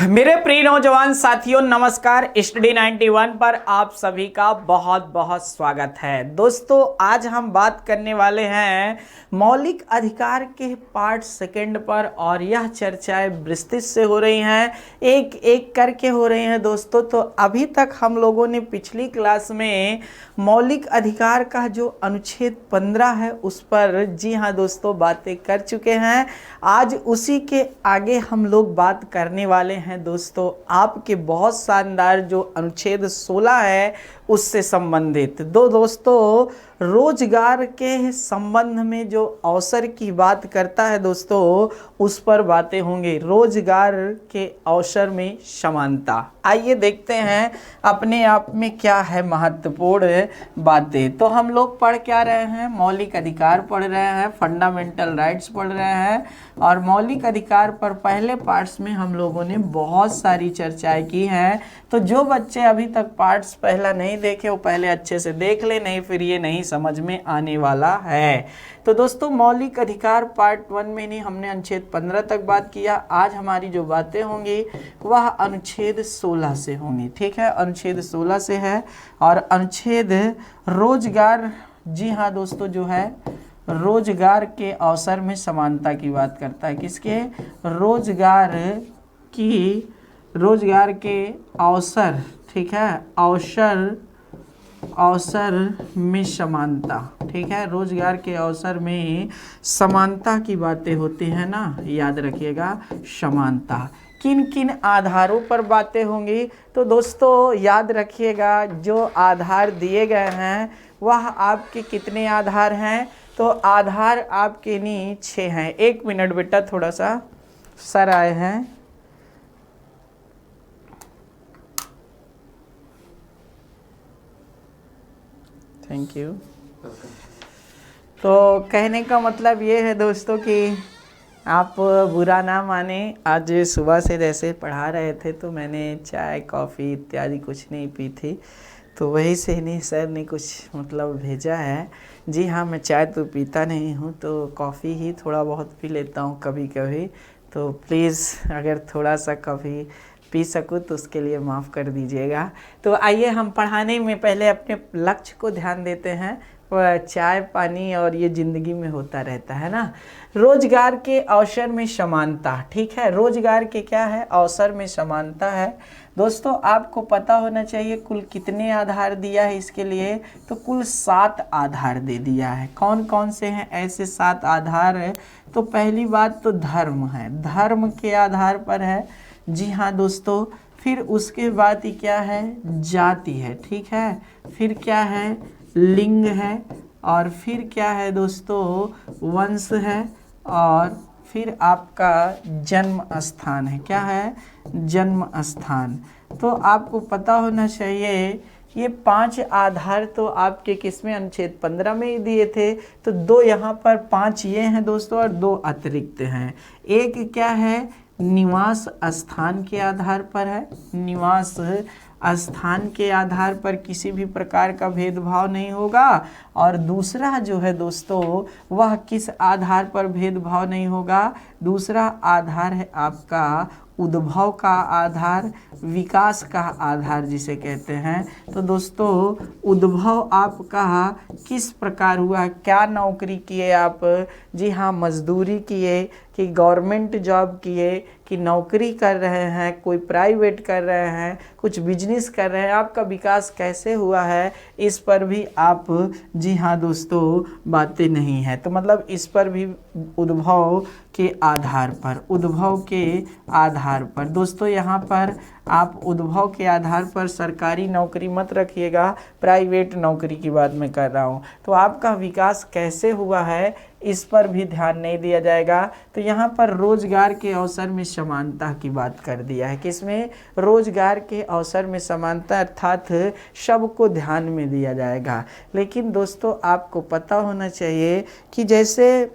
मेरे प्रिय नौजवान साथियों, नमस्कार। स्टडी 91 पर आप सभी का बहुत बहुत स्वागत है। दोस्तों, आज हम बात करने वाले हैं मौलिक अधिकार के पार्ट सेकंड पर, और यह चर्चाएं विस्तृत से हो रही हैं, एक एक करके हो रही हैं दोस्तों। तो अभी तक हम लोगों ने पिछली क्लास में मौलिक अधिकार का जो अनुच्छेद 15 है उस पर, जी हाँ दोस्तों, बातें कर चुके हैं। आज उसी के आगे हम लोग बात करने वाले हैं दोस्तों, आपके बहुत शानदार जो अनुच्छेद 16 है उससे संबंधित। दोस्तों, रोजगार के संबंध में जो अवसर की बात करता है दोस्तों, उस पर बातें होंगी। रोजगार के अवसर में समानता, आइए देखते हैं अपने आप में क्या है महत्वपूर्ण बातें। तो हम लोग पढ़ क्या रहे हैं? मौलिक अधिकार पढ़ रहे हैं, फंडामेंटल राइट्स पढ़ रहे हैं। और मौलिक अधिकार पर पहले पार्ट्स में हम लोगों ने बहुत सारी चर्चाएं की हैं। तो जो बच्चे अभी तक पार्ट्स पहला नहीं देखे वो पहले अच्छे से देख ले, नहीं फिर ये नहीं समझ में आने वाला है। तो दोस्तों, मौलिक अधिकार पार्ट 1 में नहीं, हमने अनुच्छेद 15 तक बात किया। आज हमारी जो बातें होंगी वह अनुच्छेद 16 से होंगी। ठीक है, अनुच्छेद 16 से है। और अनुच्छेद रोजगार, जी हाँ दोस्तों, जो है रोजगार के अवसर में समानता की बात करता है। किसके? रोजगार के अवसर, ठीक है, अवसर में समानता। ठीक है, रोजगार के अवसर में समानता की बातें होती हैं ना, याद रखिएगा। समानता किन किन आधारों पर बातें होंगी? तो दोस्तों याद रखिएगा, जो आधार दिए गए हैं वह आपके कितने आधार हैं? तो आधार आपके नहीं 6 हैं। 1 मिनट बेटा, थोड़ा सा सर आए हैं। Thank you. तो कहने का मतलब ये है दोस्तों कि आप बुरा ना माने। आज सुबह से जैसे पढ़ा रहे थे तो मैंने चाय कॉफ़ी इत्यादि कुछ नहीं पी थी, तो वही से नहीं सर ने कुछ मतलब भेजा है। जी हाँ, मैं चाय तो पीता नहीं हूँ, तो कॉफ़ी ही थोड़ा बहुत पी लेता हूँ कभी कभी। तो प्लीज़ अगर थोड़ा सा कभी पी सकूँ तो उसके लिए माफ़ कर दीजिएगा। तो आइए हम पढ़ाने में पहले अपने लक्ष्य को ध्यान देते हैं। चाय पानी और ये ज़िंदगी में होता रहता है ना। रोजगार के अवसर में समानता, ठीक है, रोजगार के क्या है? अवसर में समानता है। दोस्तों, आपको पता होना चाहिए कुल कितने आधार दिया है इसके लिए। तो कुल 7 आधार दे दिया है। कौन कौन से हैं ऐसे 7 आधार है? तो पहली बात तो धर्म है, धर्म के आधार पर है। जी हाँ दोस्तों। फिर उसके बाद ही क्या है? जाति है, ठीक है। फिर क्या है? लिंग है। और फिर क्या है दोस्तों? वंश है। और फिर आपका जन्म स्थान है। क्या है? जन्म स्थान। तो आपको पता होना चाहिए ये 5 आधार तो आपके किसमें? अनुच्छेद 15 में ही दिए थे। तो 2 यहाँ पर, 5 ये हैं दोस्तों और 2 अतिरिक्त हैं। एक क्या है? निवास स्थान के आधार पर है। निवास स्थान के आधार पर किसी भी प्रकार का भेदभाव नहीं होगा। और दूसरा जो है दोस्तों, वह किस आधार पर भेदभाव नहीं होगा? दूसरा आधार है आपका उद्भव का आधार, विकास का आधार जिसे कहते हैं। तो दोस्तों, उद्भव आपका किस प्रकार हुआ? क्या नौकरी किए आप? जी हाँ, मजदूरी किए कि गवर्नमेंट जॉब किए कि नौकरी कर रहे हैं, कोई प्राइवेट कर रहे हैं, कुछ बिजनेस कर रहे हैं, आपका विकास कैसे हुआ है इस पर भी आप, जी हाँ दोस्तों, बातें नहीं है। तो मतलब इस पर भी उद्भव के आधार पर, उद्भव के आधार पर दोस्तों, यहाँ पर आप उद्भव के आधार पर सरकारी नौकरी मत रखिएगा, प्राइवेट नौकरी की बात मैं कर रहा हूँ। तो आपका विकास कैसे हुआ है इस पर भी ध्यान नहीं दिया जाएगा। तो यहाँ पर रोजगार के अवसर में समानता की बात कर दिया है। किसमें? रोजगार के अवसर में समानता, अर्थात सबको ध्यान में दिया जाएगा। लेकिन दोस्तों, आपको पता होना चाहिए कि जैसे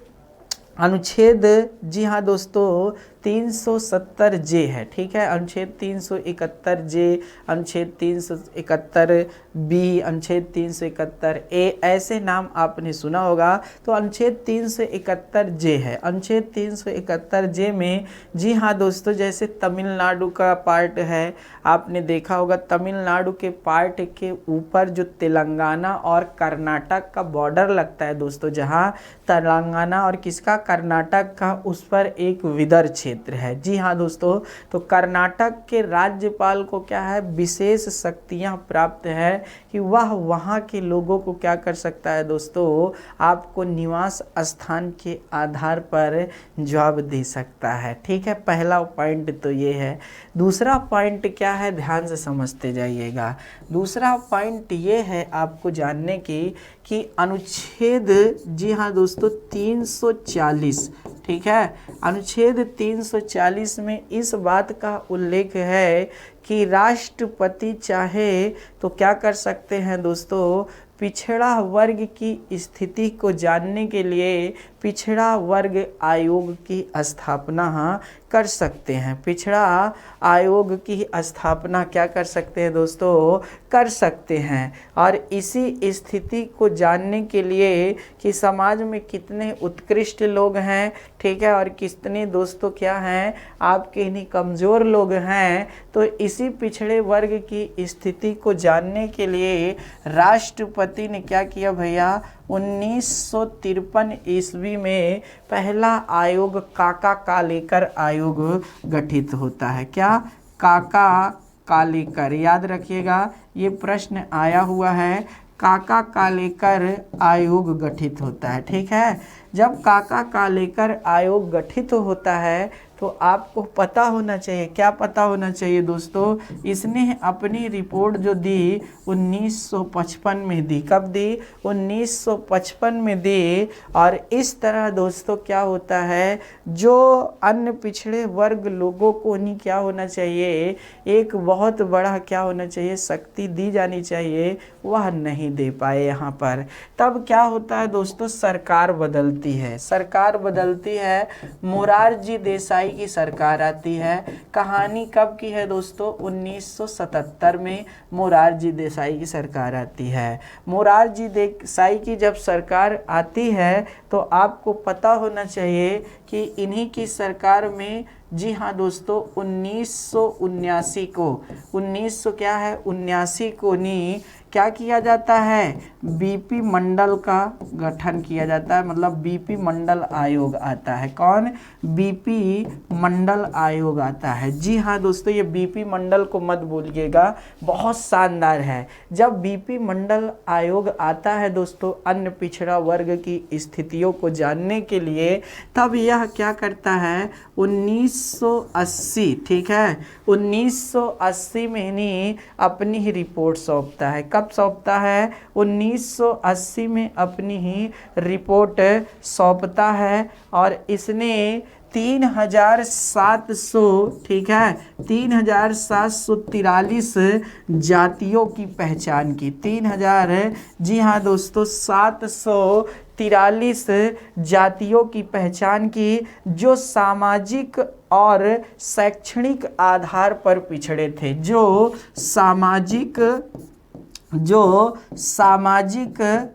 अनुच्छेद, जी हाँ दोस्तों, 370 जे है, ठीक है। अनुच्छेद 371 जे, अनुच्छेद 371 बी, अनुच्छेद 371 ए, ऐसे नाम आपने सुना होगा। तो अनुच्छेद 371 जे है। अनुच्छेद 371 जे में, जी हाँ दोस्तों, जैसे तमिलनाडु का पार्ट है, आपने देखा होगा तमिलनाडु के पार्ट के ऊपर जो तेलंगाना और कर्नाटक का बॉर्डर लगता है दोस्तों, जहाँ तेलंगाना और किसका, कर्नाटक का, उस पर एक विदर्भ क्षेत्र है। जी हाँ दोस्तों, तो कर्नाटक के राज्यपाल को क्या है, विशेष शक्तियां प्राप्त है कि वह वहाँ के लोगों को क्या कर सकता है दोस्तों, आपको निवास स्थान के आधार पर जॉब दे सकता है, ठीक है। पहला पॉइंट तो ये है। दूसरा पॉइंट क्या है, ध्यान से समझते जाइएगा। दूसरा पॉइंट ये है आपको जानने की कि अनुच्छेद, जी हाँ दोस्तों, 340, ठीक है, अनुच्छेद 340 में इस बात का उल्लेख है कि राष्ट्रपति चाहे तो क्या कर सकते हैं दोस्तों, पिछड़ा वर्ग की स्थिति को जानने के लिए पिछड़ा वर्ग आयोग की स्थापना कर सकते हैं। पिछड़ा आयोग की स्थापना क्या कर सकते हैं दोस्तों, कर सकते हैं। और इसी स्थिति को जानने के लिए कि समाज में कितने उत्कृष्ट लोग हैं, ठीक है, और कितने दोस्तों क्या हैं, आपके इन्हीं कमज़ोर लोग हैं, तो इसी पिछड़े वर्ग की स्थिति को जानने के लिए राष्ट्रपति ने क्या किया भैया, 1953 ईस्वी में पहला आयोग काका कालेकर आयोग गठित होता है। क्या, काका कालेकर, याद रखिएगा ये प्रश्न आया हुआ है। काका कालेकर आयोग गठित होता है, ठीक है। जब काका कालेकर आयोग गठित होता है तो आपको पता होना चाहिए, क्या पता होना चाहिए दोस्तों, इसने अपनी रिपोर्ट जो दी 1955 में दी। कब दी, 1955 में दी। और इस तरह दोस्तों क्या होता है, जो अन्य पिछड़े वर्ग लोगों को नहीं क्या होना चाहिए, एक बहुत बड़ा क्या होना चाहिए, शक्ति दी जानी चाहिए, वह नहीं दे पाए यहाँ पर। तब क्या होता है दोस्तों, सरकार बदलती है। सरकार बदलती है, मोरारजी देसाई की सरकार आती है। कहानी कब की है दोस्तों, 1977 में मोरारजी देसाई की सरकार आती है। मोरारजी देसाई की जब सरकार आती है तो आपको पता होना चाहिए कि इन्हीं की सरकार में, जी हाँ दोस्तों, 1979 को, 1900 क्या है, 79 को नहीं क्या किया जाता है, बीपी मंडल का गठन किया जाता है, मतलब बीपी मंडल आयोग आता है। कौन, बीपी मंडल आयोग आता है। जी हाँ दोस्तों, ये बीपी मंडल को मत भूलिएगा, बहुत शानदार है। जब बीपी मंडल आयोग आता है दोस्तों अन्य पिछड़ा वर्ग की स्थितियों को जानने के लिए, तब यह क्या करता है, 1980, ठीक है, 1980 में ही अपनी ही रिपोर्ट सौंपता है। कब सौंपता है, 1980 में अपनी ही रिपोर्ट सौंपता है। और इसने 3700, ठीक है, 3743 जातियों की पहचान की। 3000, जी हाँ दोस्तों, 743 जातियों की पहचान की, जो सामाजिक और शैक्षणिक आधार पर पिछड़े थे। जो सामाजिक,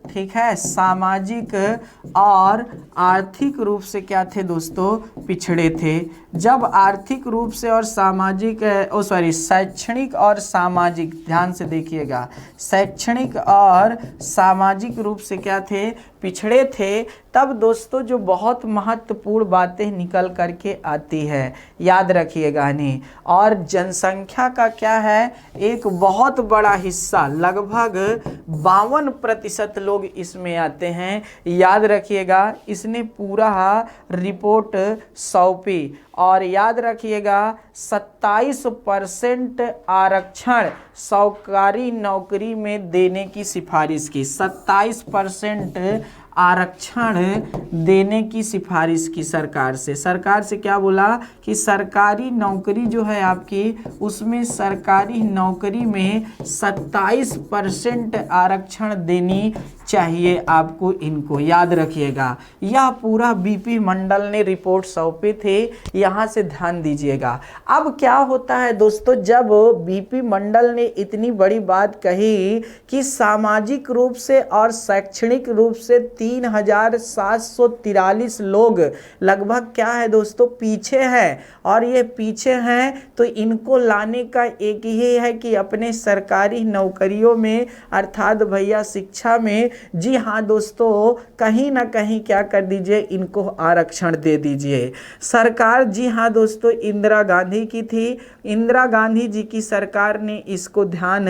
ठीक है, सामाजिक और आर्थिक रूप से क्या थे दोस्तों, पिछड़े थे। जब आर्थिक रूप से और सामाजिक, शैक्षणिक और सामाजिक, ध्यान से देखिएगा, शैक्षणिक और सामाजिक रूप से क्या थे, पिछड़े थे, तब दोस्तों जो बहुत महत्वपूर्ण बातें निकल करके आती है, याद रखिएगा नहीं। और जनसंख्या का क्या है, एक बहुत बड़ा हिस्सा, लगभग 52% लोग इसमें आते हैं, याद रखिएगा। इसने पूरा रिपोर्ट सौंपी। और याद रखिएगा 27% आरक्षण सरकारी नौकरी में देने की सिफारिश की। 27% आरक्षण देने की सिफारिश की सरकार से। सरकार से क्या बोला कि सरकारी नौकरी जो है आपकी, उसमें सरकारी नौकरी में 27% आरक्षण देनी चाहिए आपको, इनको याद रखिएगा। यह पूरा बीपी मंडल ने रिपोर्ट सौंपी थी, यहाँ से ध्यान दीजिएगा। अब क्या होता है दोस्तों, जब बीपी मंडल ने इतनी बड़ी बात कही कि सामाजिक रूप से और शैक्षणिक रूप से 3743 लोग लगभग क्या है दोस्तों, पीछे हैं, और ये पीछे हैं तो इनको लाने का एक ही है कि अपने सरकारी नौकरियों में अर्थात भैया शिक्षा में, जी हाँ दोस्तों, कहीं ना कहीं क्या कर दीजिए, इनको आरक्षण दे दीजिए। सरकार जी हाँ दोस्तों इंदिरा गांधी की थी, इंदिरा गांधी जी की सरकार ने इसको ध्यान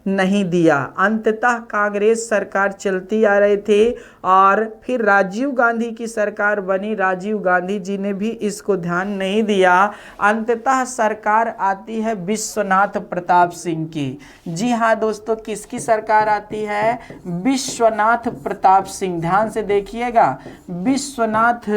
नहीं दिया। अंततः कांग्रेस सरकार चलती आ रही थी और फिर राजीव गांधी की सरकार बनी, राजीव गांधी जी ने भी इसको ध्यान नहीं दिया। अंततः सरकार आती है विश्वनाथ प्रताप सिंह की। जी हाँ दोस्तों, किसकी सरकार आती है, विश्वनाथ प्रताप सिंह, ध्यान से देखिएगा, विश्वनाथ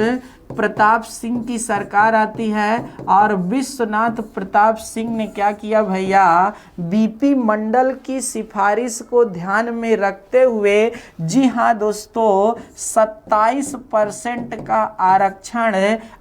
प्रताप सिंह की सरकार आती है। और विश्वनाथ प्रताप सिंह ने क्या किया भैया, बीपी मंडल की सिफारिश को ध्यान में रखते हुए, जी हाँ दोस्तों, 27% का आरक्षण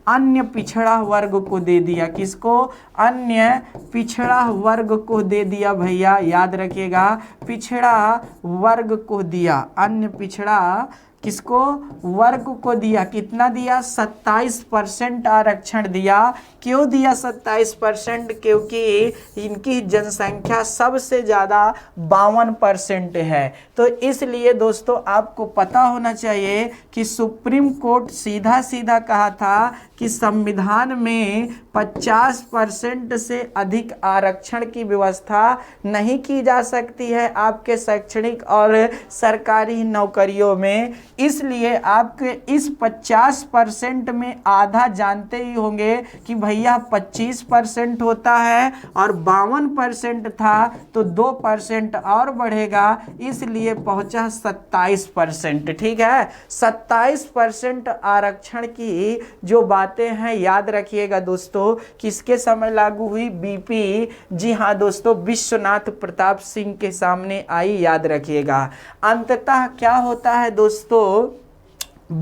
अन्य पिछड़ा वर्ग को दे दिया। किसको, अन्य पिछड़ा वर्ग को दे दिया भैया, याद रखिएगा, पिछड़ा वर्ग को दिया, अन्य पिछड़ा किसको, वर्ग को दिया। कितना दिया, 27% आरक्षण दिया। क्यों दिया 27%, क्योंकि इनकी जनसंख्या सबसे ज़्यादा 52% है। तो इसलिए दोस्तों आपको पता होना चाहिए कि सुप्रीम कोर्ट सीधा सीधा कहा था कि संविधान में 50% से अधिक आरक्षण की व्यवस्था नहीं की जा सकती है आपके शैक्षणिक और सरकारी नौकरियों में। इसलिए आपके इस 50% में आधा जानते ही होंगे कि भैया 25% होता है और 52% था तो 2% और बढ़ेगा, इसलिए पहुंचा 27%। ठीक है, 27% आरक्षण की जो बातें हैं याद रखिएगा दोस्तों, किसके समय लागू हुई, बीपी, जी हाँ दोस्तों, विश्वनाथ प्रताप सिंह के सामने आई, याद रखिएगा। अंततः क्या होता है दोस्तों,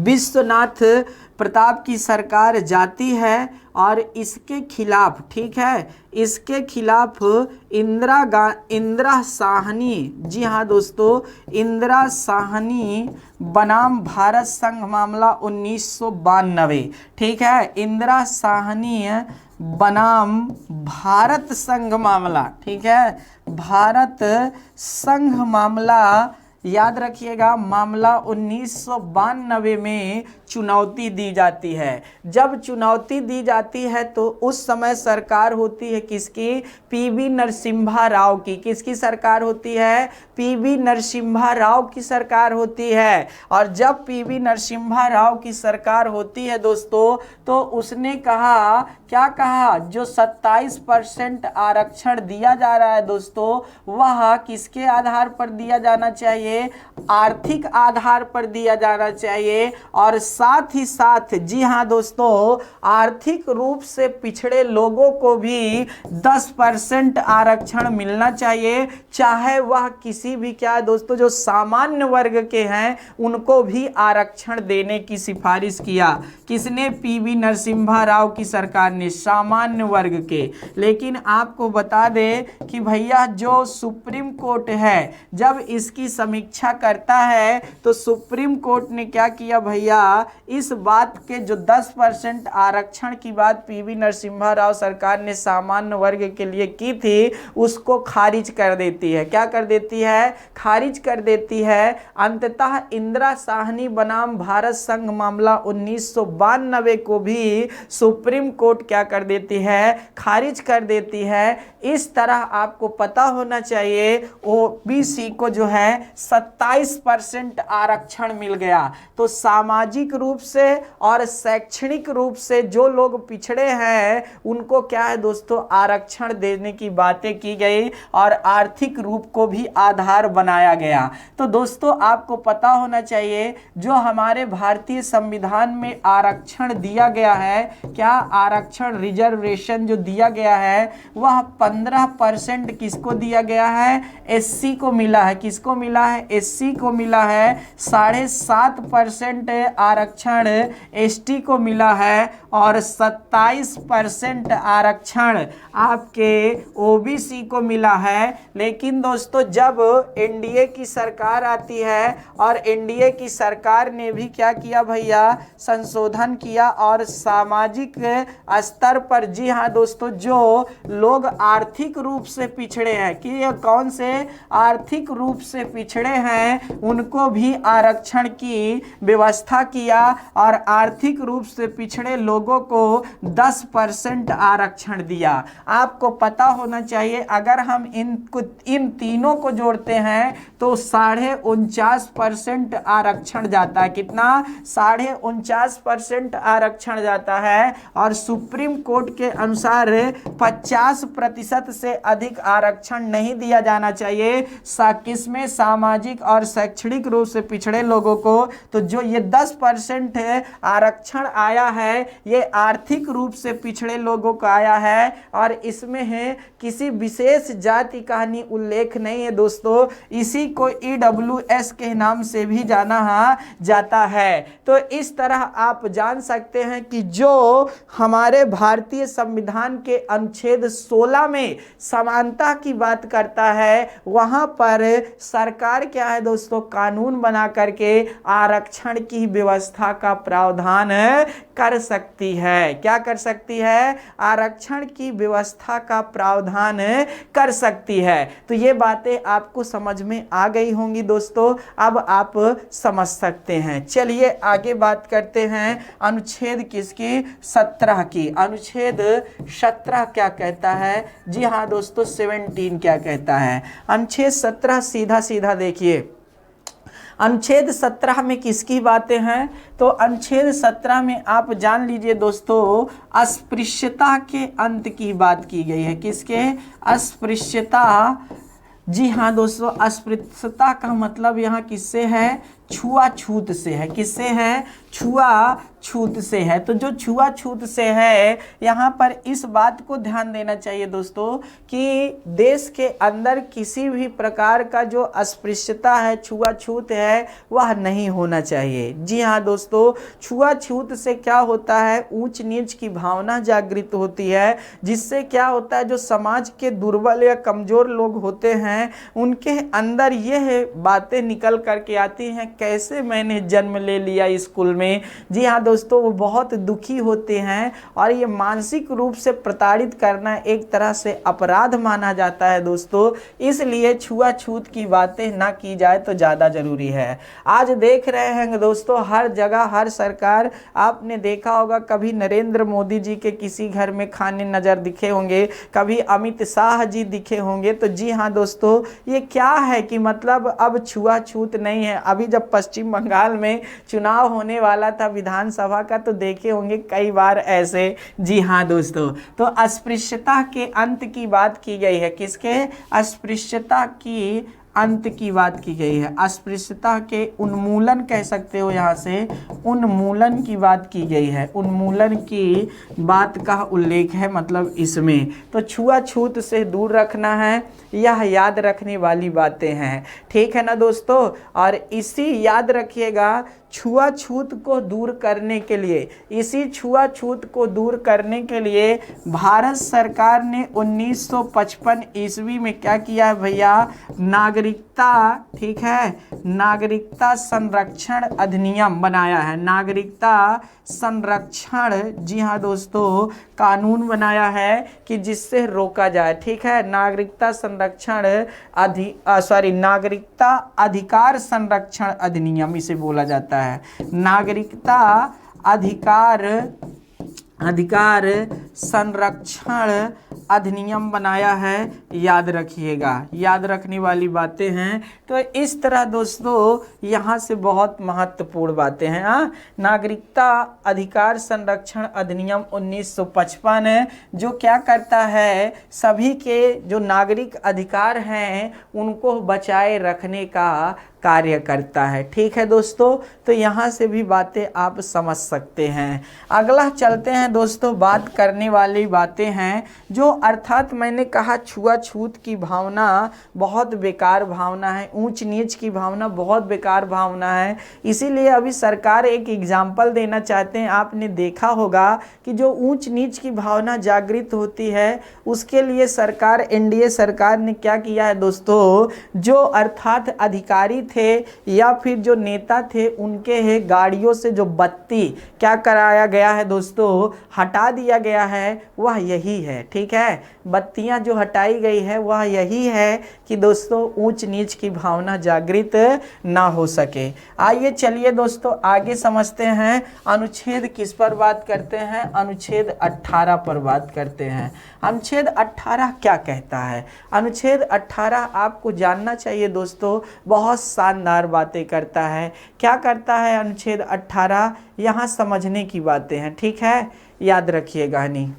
विश्वनाथ प्रताप की सरकार जाती है और इसके खिलाफ, ठीक है, इसके खिलाफ इंदिरा साहनी, जी हाँ दोस्तों, इंदिरा साहनी बनाम भारत संघ मामला 1992, ठीक है, इंदिरा साहनी बनाम भारत संघ मामला, ठीक है, भारत संघ मामला, याद रखिएगा, मामला 1992 में चुनौती दी जाती है। जब चुनौती दी जाती है तो उस समय सरकार होती है किसकी, पीवी नरसिम्हा राव की। किसकी सरकार होती है, पीवी नरसिम्हा राव की सरकार होती है। और जब पीवी नरसिम्हा राव की सरकार होती है दोस्तों, तो उसने कहा, क्या कहा, जो 27% आरक्षण दिया जा रहा है दोस्तों, वह किसके आधार पर दिया जाना चाहिए, आर्थिक आधार पर दिया जाना चाहिए। और साथ ही साथ, जी हाँ दोस्तों, आर्थिक रूप से पिछड़े लोगों को भी 10% आरक्षण मिलना चाहिए, चाहे वह किसी भी, क्या दोस्तों, जो सामान्य वर्ग के हैं उनको भी आरक्षण देने की सिफारिश किया। किसने, पीवी नरसिम्हा राव की सरकार ने, सामान्य वर्ग के। लेकिन आपको बता दें कि भैया जो सुप्रीम कोर्ट है, जब इसकी समीक्षा करता है तो सुप्रीम कोर्ट ने क्या किया भैया, इस बात के जो 10% आरक्षण की बात पीवी नरसिम्हा राव सरकार ने सामान्य वर्ग के लिए की थी, उसको खारिज कर देती है। क्या कर देती है, खारिज कर देती है। अंततः इंदिरा साहनी बनाम भारत संघ मामला 1992 को भी सुप्रीम कोर्ट क्या कर देती है, खारिज कर देती है। इस तरह आपको पता होना चाहिए ओबीसी को जो है 27% आरक्षण मिल गया। तो सामाजिक रूप से और शैक्षणिक रूप से जो लोग पिछड़े हैं उनको क्या है दोस्तों, आरक्षण देने की बातें की गई और आर्थिक रूप को भी आधार आधार बनाया गया। तो दोस्तों आपको पता होना चाहिए जो हमारे भारतीय संविधान में आरक्षण दिया गया है, क्या आरक्षण रिजर्वेशन जो दिया गया है वह 15% किसको दिया गया है, एससी को मिला है। किसको मिला है, एससी को मिला है। 7.5% आरक्षण एसटी को मिला है और 27% आरक्षण आपके ओबीसी को मिला है। लेकिन दोस्तों जब एनडीए की सरकार आती है और एनडीए की सरकार ने भी क्या किया भैया, संशोधन किया और सामाजिक स्तर पर, जी हाँ दोस्तों, जो लोग आर्थिक रूप से पिछड़े हैं, कि ये कौन से आर्थिक रूप से पिछड़े हैं, उनको भी आरक्षण की व्यवस्था किया और आर्थिक रूप से पिछड़े लोगों को 10% आरक्षण दिया। आपको पता होना चाहिए अगर हम इन तीनों को जोड़ते हैं तो 49.5% आरक्षण जाता है। कितना, 49.5% आरक्षण जाता है। और सुप्रीम कोर्ट के अनुसार 50% से अधिक आरक्षण नहीं दिया जाना चाहिए किसमें, सामाजिक और शैक्षणिक रूप से पिछड़े लोगों को। तो जो ये 10% आरक्षण आया है ये आर्थिक रूप से पिछड़े लोगों को आया है और इसमें है किसी विशेष जाति का उल्लेख नहीं है दोस्तों। इसी को ईडब्ल्यूएस के नाम से भी जाना जाता है। तो इस तरह आप जान सकते हैं कि जो हमारे भारतीय संविधान के अनुच्छेद 16 में समानता की बात करता है, वहां पर सरकार क्या है दोस्तों, कानून बना करके आरक्षण की व्यवस्था का प्रावधान कर सकती है। क्या कर सकती है, आरक्षण की व्यवस्था का प्रावधान कर सकती है। तो ये बातें आपको समझ में आ गई होंगी दोस्तों, अब आप समझ सकते हैं। चलिए आगे बात करते हैं अनुच्छेद किसकी, 17 की। अनुच्छेद 17 क्या कहता है, जी हाँ दोस्तों 17 क्या कहता है। अनुच्छेद 17 सीधा सीधा देखिए, अनुच्छेद 17 में किसकी बातें हैं, तो अनुच्छेद 17 में आप जान लीजिए दोस्तों अस्पृश्यता के अंत की बात की गई है। किसके, अस्पृश्यता, जी हाँ दोस्तों, अस्पृश्यता का मतलब यहाँ किससे है, छुआछूत से है। किससे है, छुआछूत से है। तो जो छुआछूत से है यहाँ पर इस बात को ध्यान देना चाहिए दोस्तों कि देश के अंदर किसी भी प्रकार का जो अस्पृश्यता है, छुआछूत है, वह नहीं होना चाहिए। जी हाँ दोस्तों, छुआछूत से क्या होता है, ऊंच नीच की भावना जागृत होती है, जिससे क्या होता है जो समाज के दुर्बल या कमजोर लोग होते हैं उनके अंदर यह बातें निकल करके आती हैं, कैसे मैंने जन्म ले लिया स्कूल में। जी हाँ दोस्तों, वो बहुत दुखी होते हैं और ये मानसिक रूप से प्रताड़ित करना एक तरह से अपराध माना जाता है दोस्तों। इसलिए छुआछूत की बातें ना की जाए तो ज़्यादा जरूरी है। आज देख रहे हैं दोस्तों हर जगह हर सरकार, आपने देखा होगा कभी नरेंद्र मोदी जी के किसी घर में खाने नज़र दिखे होंगे, कभी अमित शाह जी दिखे होंगे। तो जी हाँ दोस्तों, ये क्या है कि मतलब अब छुआछूत नहीं है। अभी जब पश्चिम बंगाल में चुनाव होने वाला था विधानसभा का तो देखे होंगे कई बार ऐसे। जी हाँ दोस्तों, तो अस्पृश्यता के अंत की बात की गई है। किसके, अस्पृश्यता की अंत की बात की गई है। अस्पृश्यता के उन्मूलन कह सकते हो, यहाँ से उन्मूलन की बात की गई है। उन्मूलन की बात का उल्लेख है मतलब इसमें। तो छुआछूत से दूर रखना है, यह याद रखने वाली बातें हैं, ठीक है ना दोस्तों। और इसी याद रखिएगा छुआछूत को दूर करने के लिए, इसी छुआछूत को दूर करने के लिए भारत सरकार ने 1955 ईस्वी में क्या किया है भैया, नागरिकता, ठीक है, नागरिकता संरक्षण अधिनियम बनाया है। नागरिकता संरक्षण, जी हाँ दोस्तों, कानून बनाया है कि जिससे रोका जाए, ठीक है। नागरिकता संरक्षण नागरिकता अधिकार संरक्षण अधिनियम इसे बोला जाता है। नागरिकता अधिकार संरक्षण अधिनियम बनाया है, याद रखिएगा, याद रखने वाली बातें हैं। तो इस तरह दोस्तों यहाँ से बहुत महत्वपूर्ण बातें हैं। नागरिकता अधिकार संरक्षण अधिनियम 1955 है, जो क्या करता है, सभी के जो नागरिक अधिकार हैं उनको बचाए रखने का कार्य करता है। ठीक है दोस्तों, तो यहाँ से भी बातें आप समझ सकते हैं। अगला चलते हैं दोस्तों, बात करने वाली बातें हैं जो अर्थात मैंने कहा छुआछूत की भावना बहुत बेकार भावना है, ऊंच नीच की भावना बहुत बेकार भावना है। इसीलिए अभी सरकार एक एग्जाम्पल देना चाहते हैं। आपने देखा होगा कि जो ऊंच नीच की भावना जागृत होती है उसके लिए सरकार, एनडीए सरकार ने क्या किया है दोस्तों, जो अर्थात अधिकारी थे या फिर जो नेता थे उनके है गाड़ियों से जो बत्ती क्या कराया गया है दोस्तों, हटा दिया गया है, वह यही है। ठीक है, बत्तियां जो हटाई गई है वह यही है कि दोस्तों ऊंच नीच की भावना जागृत ना हो सके। आइए चलिए दोस्तों आगे समझते हैं। अनुच्छेद किस पर बात करते हैं, अनुच्छेद 18 पर बात करते हैं। अनुच्छेद 18 क्या कहता है? अनुच्छेद 18 आपको जानना चाहिए दोस्तों, बहुत शानदार बातें करता है। क्या करता है अनुच्छेद 18? यहाँ समझने की बातें हैं। ठीक है, याद रखिएगा। नहीं,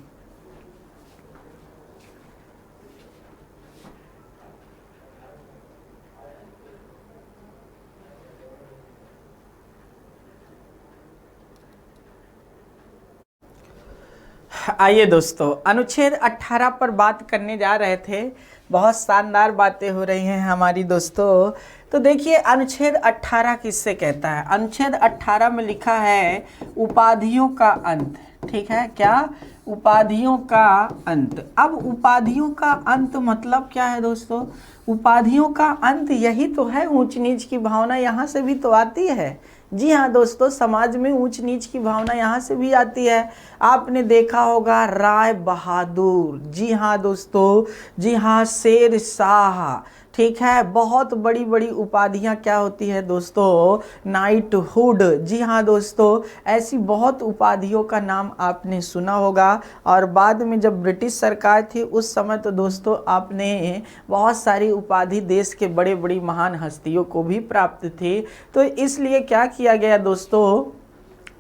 आइए दोस्तों अनुच्छेद 18 पर बात करने जा रहे थे। बहुत शानदार बातें हो रही हैं हमारी दोस्तों। तो देखिए अनुच्छेद 18 किससे कहता है? अनुच्छेद 18 में लिखा है उपाधियों का अंत। ठीक है, क्या? उपाधियों का अंत। अब उपाधियों का अंत मतलब क्या है दोस्तों? उपाधियों का अंत यही तो है, ऊंच नीच की भावना यहाँ से भी तो आती है। जी हाँ दोस्तों, समाज में ऊंच नीच की भावना यहाँ से भी आती है। आपने देखा होगा राय बहादुर, जी हाँ दोस्तों, जी हाँ, शेर शाह। ठीक है, बहुत बड़ी बड़ी उपाधियाँ क्या होती है दोस्तों, नाइटहुड। जी हाँ दोस्तों, ऐसी बहुत उपाधियों का नाम आपने सुना होगा। और बाद में जब ब्रिटिश सरकार थी उस समय तो दोस्तों आपने बहुत सारी उपाधि देश के बड़े बड़ी महान हस्तियों को भी प्राप्त थी। तो इसलिए क्या किया गया दोस्तों,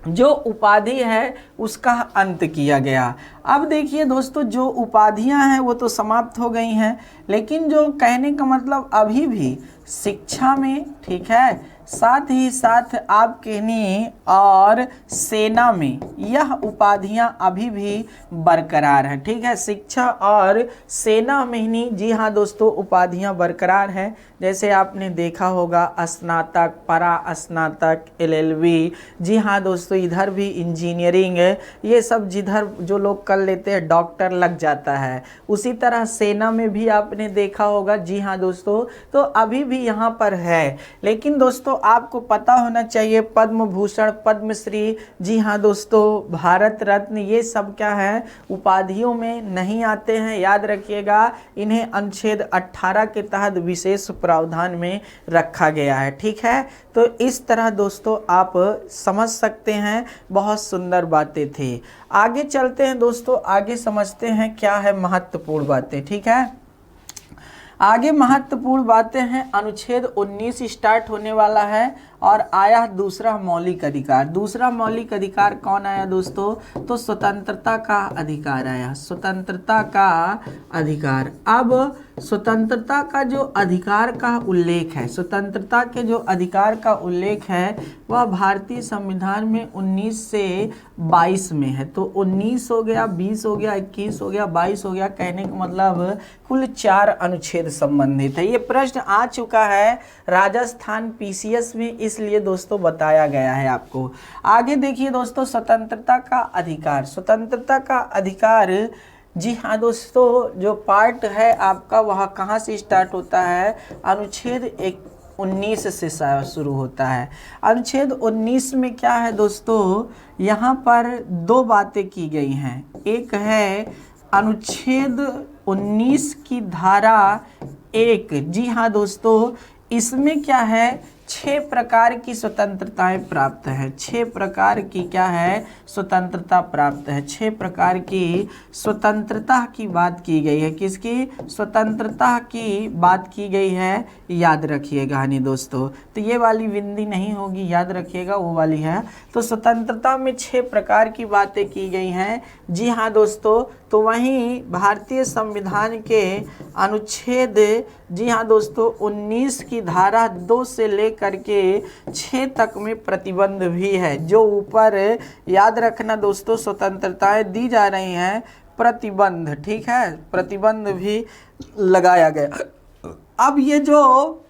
जो उपाधि है उसका अंत किया गया। अब देखिए दोस्तों, जो उपाधियां हैं वो तो समाप्त हो गई हैं, लेकिन जो कहने का मतलब अभी भी शिक्षा में, ठीक है, साथ ही साथ आप कहने और सेना में यह उपाधियां अभी भी बरकरार हैं। ठीक है, शिक्षा और सेना में ही, जी हाँ दोस्तों, उपाधियां बरकरार हैं। जैसे आपने देखा होगा स्नातक, परा स्नातक, एलएलबी। जी हाँ दोस्तों, इधर भी इंजीनियरिंग है, ये सब जिधर जो लोग कर लेते हैं डॉक्टर लग जाता है। उसी तरह सेना में भी आपने देखा होगा। जी हाँ दोस्तों, तो अभी भी यहाँ पर है। लेकिन दोस्तों आपको पता होना चाहिए पद्म भूषण, पद्मश्री, जी हाँ दोस्तों, भारत रत्न, ये सब क्या है, उपाधियों में नहीं आते हैं। याद रखिएगा, इन्हें अनुच्छेद 18 के तहत विशेष प्रावधान में रखा गया है। ठीक है, तो इस तरह दोस्तों आप समझ सकते हैं। बहुत सुंदर बातें थी। आगे चलते हैं दोस्तों, आगे समझते हैं क्या है महत्वपूर्ण बातें। ठीक है, आगे महत्वपूर्ण बातें हैं। अनुच्छेद 19 स्टार्ट होने वाला है और आया दूसरा मौलिक अधिकार। दूसरा मौलिक अधिकार कौन आया दोस्तों? तो स्वतंत्रता का अधिकार आया, स्वतंत्रता का अधिकार। अब स्वतंत्रता का जो अधिकार का उल्लेख है, स्वतंत्रता के जो अधिकार का उल्लेख है वह भारतीय संविधान में 19 से 22 में है। तो 19 हो गया, 20 हो गया, 21 हो गया, 22 हो गया। कहने का मतलब कुल 4 अनुच्छेद संबंधित है। ये प्रश्न आ चुका है राजस्थान पीसीएस में, इसलिए दोस्तों बताया गया है आपको। आगे देखिए दोस्तों, स्वतंत्रता का अधिकार। स्वतंत्रता का अधिकार, जी हाँ दोस्तों, जो पार्ट है आपका वह कहाँ से स्टार्ट होता है? अनुच्छेद 19 से शुरू होता है। अनुच्छेद 19 में क्या है दोस्तों, यहाँ पर 2 बातें की गई हैं। एक है अनुच्छेद 19 की धारा 1। जी हाँ दोस्तों, इसमें क्या है, 6 प्रकार की स्वतंत्रताएं प्राप्त है। 6 प्रकार की क्या है, स्वतंत्रता प्राप्त है। 6 प्रकार की स्वतंत्रता की बात की गई है। किसकी, स्वतंत्रता की बात की गई है, याद रखिएगा नहीं दोस्तों। तो ये वाली विंदी नहीं होगी, याद रखिएगा, वो वाली है। तो स्वतंत्रता में 6 प्रकार की बातें की गई हैं। जी हाँ दोस्तों, तो वहीं भारतीय संविधान के अनुच्छेद, जी हाँ दोस्तों, 19 की धारा 2 से लेकर के 6 तक में प्रतिबंध भी है। जो ऊपर याद रखना दोस्तों स्वतंत्रताएं दी जा रही हैं, प्रतिबंध, ठीक है, प्रतिबंध भी लगाया गया। अब ये जो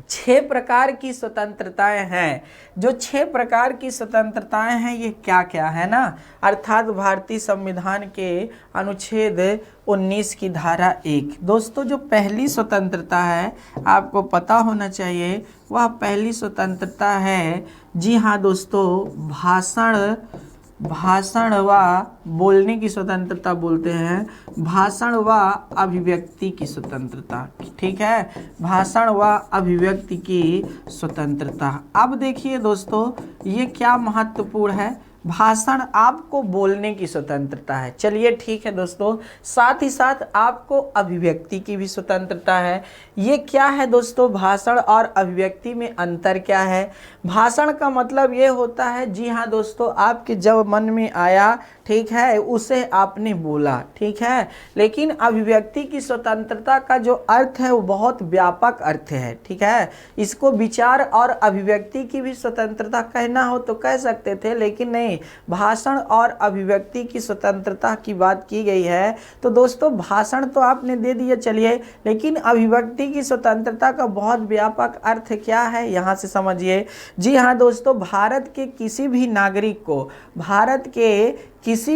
6 प्रकार की स्वतंत्रताएं हैं, जो 6 प्रकार की स्वतंत्रताएं हैं, ये क्या क्या है ना, अर्थात भारतीय संविधान के अनुच्छेद 19 की धारा 1। दोस्तों जो पहली स्वतंत्रता है, आपको पता होना चाहिए, वह पहली स्वतंत्रता है, जी हाँ दोस्तों, भाषण व बोलने की स्वतंत्रता बोलते हैं, भाषण व अभिव्यक्ति की स्वतंत्रता, ठीक है, भाषण व अभिव्यक्ति की स्वतंत्रता। अब देखिए दोस्तों, ये क्या महत्वपूर्ण है, भाषण आपको बोलने की स्वतंत्रता है, चलिए ठीक है दोस्तों, साथ ही साथ आपको अभिव्यक्ति की भी स्वतंत्रता है। ये क्या है दोस्तों, भाषण और अभिव्यक्ति में अंतर क्या है। भाषण का मतलब ये होता है, जी हाँ दोस्तों, आपके जब मन में आया, ठीक है, उसे आपने बोला, ठीक है, लेकिन अभिव्यक्ति की स्वतंत्रता का जो अर्थ है वो बहुत व्यापक अर्थ है, ठीक है, इसको विचार और अभिव्यक्ति की भी स्वतंत्रता कहना हो तो कह सकते थे, लेकिन नहीं, भाषण और अभिव्यक्ति की स्वतंत्रता की बात की गई है। तो दोस्तों भाषण तो आपने दे दिया, चलिए, लेकिन अभिव्यक्ति की स्वतंत्रता का बहुत व्यापक अर्थ क्या है, यहाँ से समझिए। जी हाँ दोस्तों, भारत के किसी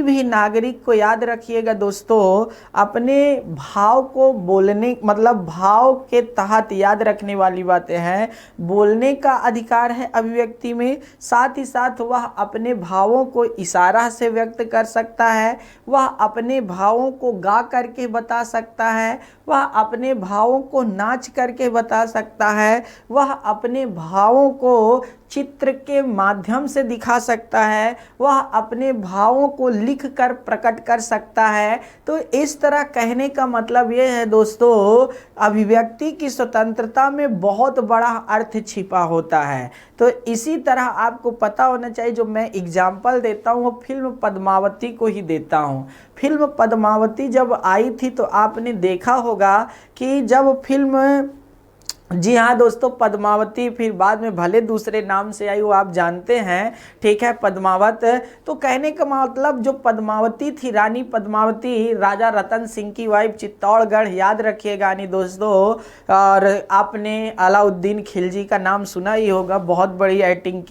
भी नागरिक को याद रखिएगा दोस्तों, अपने भाव को बोलने, मतलब भाव के तहत याद रखने वाली बातें हैं, बोलने का अधिकार है अभिव्यक्ति में, साथ ही साथ वह अपने भावों को इशारा से व्यक्त कर सकता है, वह अपने भावों को गा करके बता सकता है, वह अपने भावों को नाच करके बता सकता है, वह अपने भावों को चित्र के माध्यम से दिखा सकता है, वह अपने भावों को लिख कर प्रकट कर सकता है। तो इस तरह कहने का मतलब ये है दोस्तों, अभिव्यक्ति की स्वतंत्रता में बहुत बड़ा अर्थ छिपा होता है। तो इसी तरह आपको पता होना चाहिए, जो मैं एग्जाम्पल देता हूँ वो फिल्म पद्मावती को ही देता हूँ। फिल्म पद्मावती जब आई थी तो आपने देखा होगा कि जब फिल्म, जी हाँ दोस्तों, पद्मावती फिर बाद में भले दूसरे नाम से आई, वो आप जानते हैं, ठीक है, पद्मावत। तो कहने का मतलब जो पद्मावती थी, रानी पद्मावती, राजा रतन सिंह की वाइफ, चित्तौड़गढ़, याद रखिएगा नहीं दोस्तों। और आपने अलाउद्दीन खिलजी का नाम सुना ही होगा, बहुत बड़ी एक्टिंग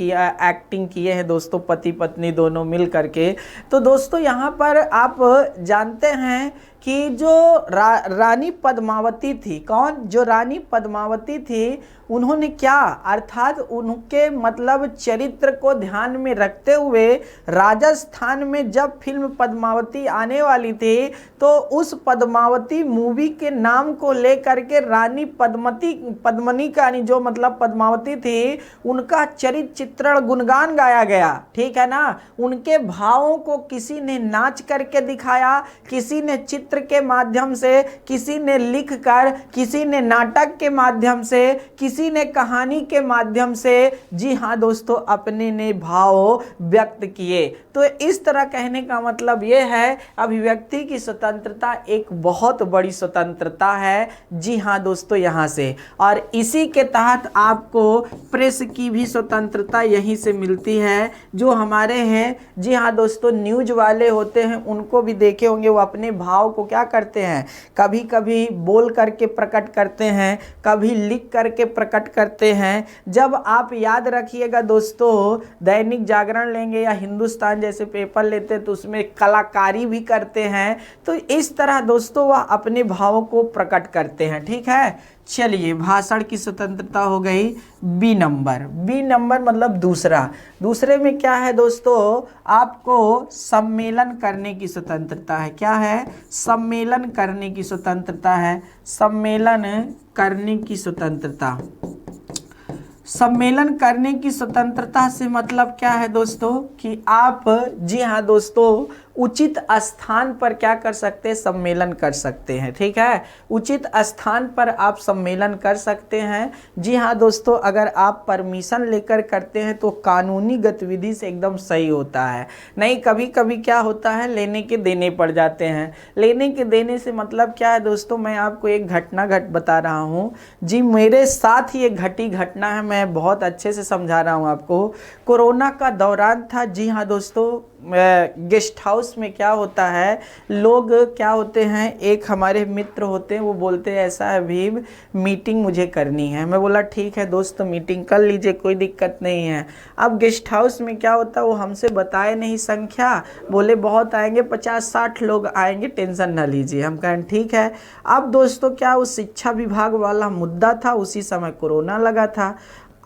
किए हैं दोस्तों, पति पत्नी दोनों मिल करके। तो दोस्तों यहाँ पर आप जानते हैं कि जो रानी पद्मावती थी, कौन, जो रानी पद्मावती थी, उन्होंने क्या, अर्थात उनके मतलब चरित्र को ध्यान में रखते हुए राजस्थान में जब फिल्म पद्मावती आने वाली थी तो उस पद्मावती मूवी के नाम को लेकर के रानी पद्मनी का, जो मतलब पद्मावती थी, उनका चरित्र चित्रण गुणगान गाया गया, ठीक है ना। उनके भावों को किसी ने नाच करके दिखाया, किसी ने चित्र के माध्यम से, किसी ने लिख कर, किसी ने नाटक के माध्यम से, किसी ने कहानी के माध्यम से, जी हाँ दोस्तों, अपने ने भाव व्यक्त किए। तो इस तरह कहने का मतलब यह है, अभिव्यक्ति की स्वतंत्रता एक बहुत बड़ी स्वतंत्रता है, जी हाँ दोस्तों, यहाँ से। और इसी के तहत आपको प्रेस की भी स्वतंत्रता यहीं से मिलती है। जो हमारे हैं, जी हाँ दोस्तों, न्यूज वाले होते हैं, उनको भी देखे होंगे, वो अपने भाव को क्या करते हैं, कभी कभी बोल करके प्रकट करते हैं, कभी लिख करके प्रकट करते हैं। जब आप याद रखिएगा दोस्तों, दैनिक जागरण लेंगे या हिंदुस्तान जैसे पेपर लेते हैं तो उसमें कलाकारी भी करते हैं। तो इस तरह दोस्तों वह अपने भावों को प्रकट करते हैं, ठीक है। चलिए, भाषण की स्वतंत्रता हो गई। बी नंबर मतलब दूसरे में क्या है दोस्तों, आपको सम्मेलन करने की स्वतंत्रता है। क्या है, सम्मेलन करने की स्वतंत्रता है, सम्मेलन करने की स्वतंत्रता। सम्मेलन करने की स्वतंत्रता से मतलब क्या है दोस्तों कि आप, जी हाँ दोस्तों, उचित स्थान पर क्या कर सकते हैं, सम्मेलन कर सकते हैं। ठीक है, उचित स्थान पर आप सम्मेलन कर सकते हैं। जी हाँ दोस्तों, अगर आप परमिशन लेकर करते हैं तो कानूनी गतिविधि से एकदम सही होता है। नहीं, कभी कभी क्या होता है, लेने के देने पड़ जाते हैं। लेने के देने से मतलब क्या है दोस्तों, मैं आपको एक घटना बता रहा हूँ। जी, मेरे साथ ही एक घटी घटना है, मैं बहुत अच्छे से समझा रहा हूँ आपको। कोरोना का दौरान था। जी हाँ दोस्तों, गेस्ट हाउस में क्या होता है, लोग क्या होते हैं, एक हमारे मित्र होते हैं, वो बोलते हैं ऐसा है भीम, मीटिंग मुझे करनी है। मैं बोला ठीक है दोस्त, मीटिंग कर लीजिए, कोई दिक्कत नहीं है। अब गेस्ट हाउस में क्या होता है, वो हमसे बताए नहीं संख्या, बोले बहुत आएंगे, 50-60 लोग आएंगे, टेंशन ना लीजिए। हम कहें ठीक है। अब दोस्तों क्या, उस शिक्षा विभाग वाला मुद्दा था, उसी समय कोरोना लगा था।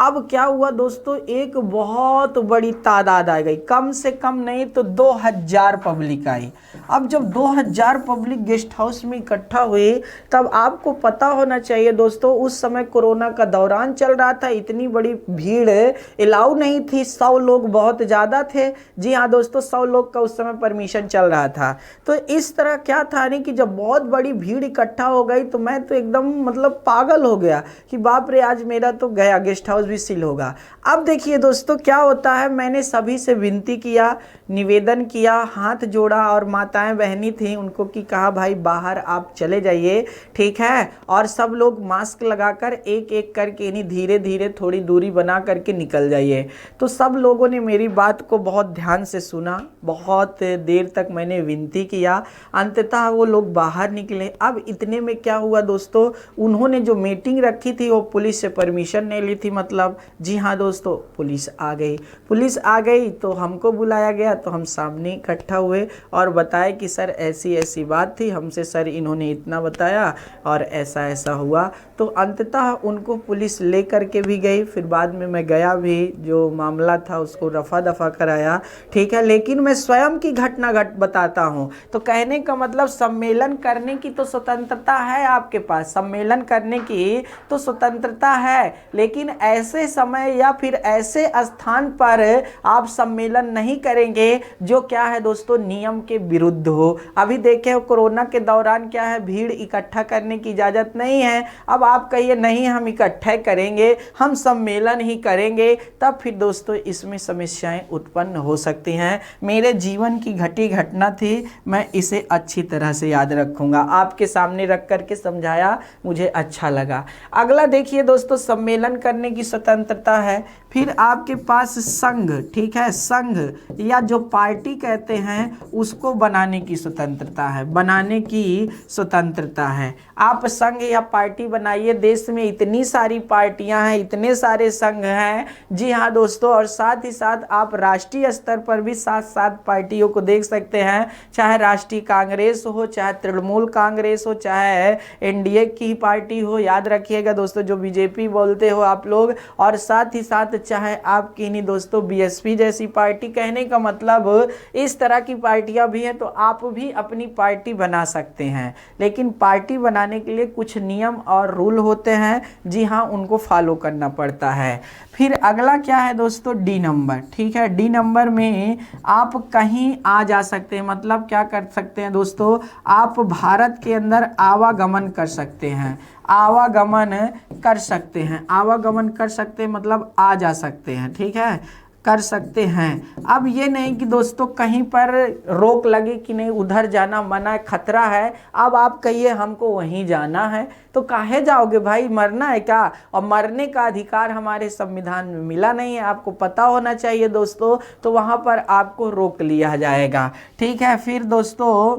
अब क्या हुआ दोस्तों, एक बहुत बड़ी तादाद आ गई, कम से कम नहीं तो 2000 पब्लिक आई। अब जब 2000 पब्लिक गेस्ट हाउस में इकट्ठा हुई, तब आपको पता होना चाहिए दोस्तों, उस समय कोरोना का दौरान चल रहा था, इतनी बड़ी भीड़ अलाउ नहीं थी, 100 लोग बहुत ज़्यादा थे। जी हाँ दोस्तों, 100 लोग का उस समय परमिशन चल रहा था। तो इस तरह क्या था नहीं कि जब बहुत बड़ी भीड़ इकट्ठा हो गई तो मैं तो एकदम मतलब पागल हो गया कि बाप रे, आज मेरा तो गया, गेस्ट हाउस भी सील होगा। अब देखिए दोस्तों क्या होता है, मैंने सभी से विनती किया, निवेदन किया, हाथ जोड़ा, और माताएं बहनी थी उनको कि कहा भाई बाहर आप चले जाइए, ठीक है, और सब लोग मास्क लगाकर एक एक करके इन्हीं धीरे धीरे थोड़ी दूरी बना करके निकल जाइए। तो सब लोगों ने मेरी बात को बहुत ध्यान से सुना, बहुत देर तक मैंने विनती किया, अंततः वो लोग बाहर निकले। अब इतने में क्या हुआ दोस्तों, उन्होंने जो मीटिंग रखी थी वो पुलिस से परमिशन नहीं ली थी, मतलब जी हाँ दोस्तों, पुलिस आ गई। पुलिस आ गई तो हमको बुलाया गया, तो हम सामने इकट्ठा हुए और बताए कि सर ऐसी ऐसी बात थी, हमसे सर इन्होंने इतना बताया और ऐसा ऐसा हुआ। तो अंततः उनको पुलिस ले करके भी गई, फिर बाद में मैं गया भी, जो मामला था उसको रफा दफा कराया, ठीक है। लेकिन मैं स्वयं की घटना बताता हूँ। तो कहने का मतलब, सम्मेलन करने की तो स्वतंत्रता है आपके पास, सम्मेलन करने की तो स्वतंत्रता है, लेकिन ऐसे समय या फिर ऐसे स्थान पर आप सम्मेलन नहीं करेंगे जो क्या है दोस्तों, नियम के विरुद्ध हो। अभी देखें कोरोना के दौरान क्या है, भीड़ इकट्ठा करने की इजाजत नहीं है। अब आप कहिए नहीं हम इकट्ठे करेंगे, हम सम्मेलन ही करेंगे, तब फिर दोस्तों इसमें समस्याएं उत्पन्न हो सकती हैं। मेरे जीवन की घटी घटना थी, मैं इसे अच्छी तरह से याद रखूंगा, आपके सामने रख करके समझाया, मुझे अच्छा लगा। अगला देखिए दोस्तों, सम्मेलन करने की स्वतंत्रता है। फिर आपके पास संघ, ठीक है, संघ या जो पार्टी कहते हैं उसको बनाने की स्वतंत्रता है, बनाने की स्वतंत्रता है। आप संघ या पार्टी बनाइए, देश में इतनी सारी पार्टियां हैं, इतने सारे संघ हैं, जी हाँ दोस्तों, और साथ ही साथ आप राष्ट्रीय स्तर पर भी 7 पार्टियों को देख सकते हैं, चाहे राष्ट्रीय कांग्रेस हो, चाहे तृणमूल कांग्रेस हो, चाहे एनडीए की पार्टी हो, याद रखिएगा दोस्तों, जो बीजेपी बोलते हो आप लोग, और साथ ही साथ चाहे आपकी नहीं दोस्तों बीएसपी जैसी पार्टी। कहने का मतलब इस तरह की पार्टियां भी हैं, तो आप भी अपनी पार्टी बना सकते हैं, लेकिन पार्टी बनाने के लिए कुछ नियम और रूल होते हैं, जी हाँ, उनको फॉलो करना पड़ता है। फिर अगला क्या है दोस्तों, डी नंबर, ठीक है। डी नंबर में आप कहीं आ जा सकते हैं, मतलब क्या कर सकते हैं दोस्तों, आप भारत के अंदर आवागमन कर सकते हैं, आवागमन कर सकते हैं, आवागमन कर सकते हैं मतलब आ जा सकते हैं, ठीक है, कर सकते हैं। अब ये नहीं कि दोस्तों कहीं पर रोक लगे कि नहीं उधर जाना मना है, खतरा है, अब आप कहिए हमको वहीं जाना है, तो काहे जाओगे भाई, मरना है क्या? और मरने का अधिकार हमारे संविधान में मिला नहीं है, आपको पता होना चाहिए दोस्तों, तो वहाँ पर आपको रोक लिया जाएगा, ठीक है। फिर दोस्तों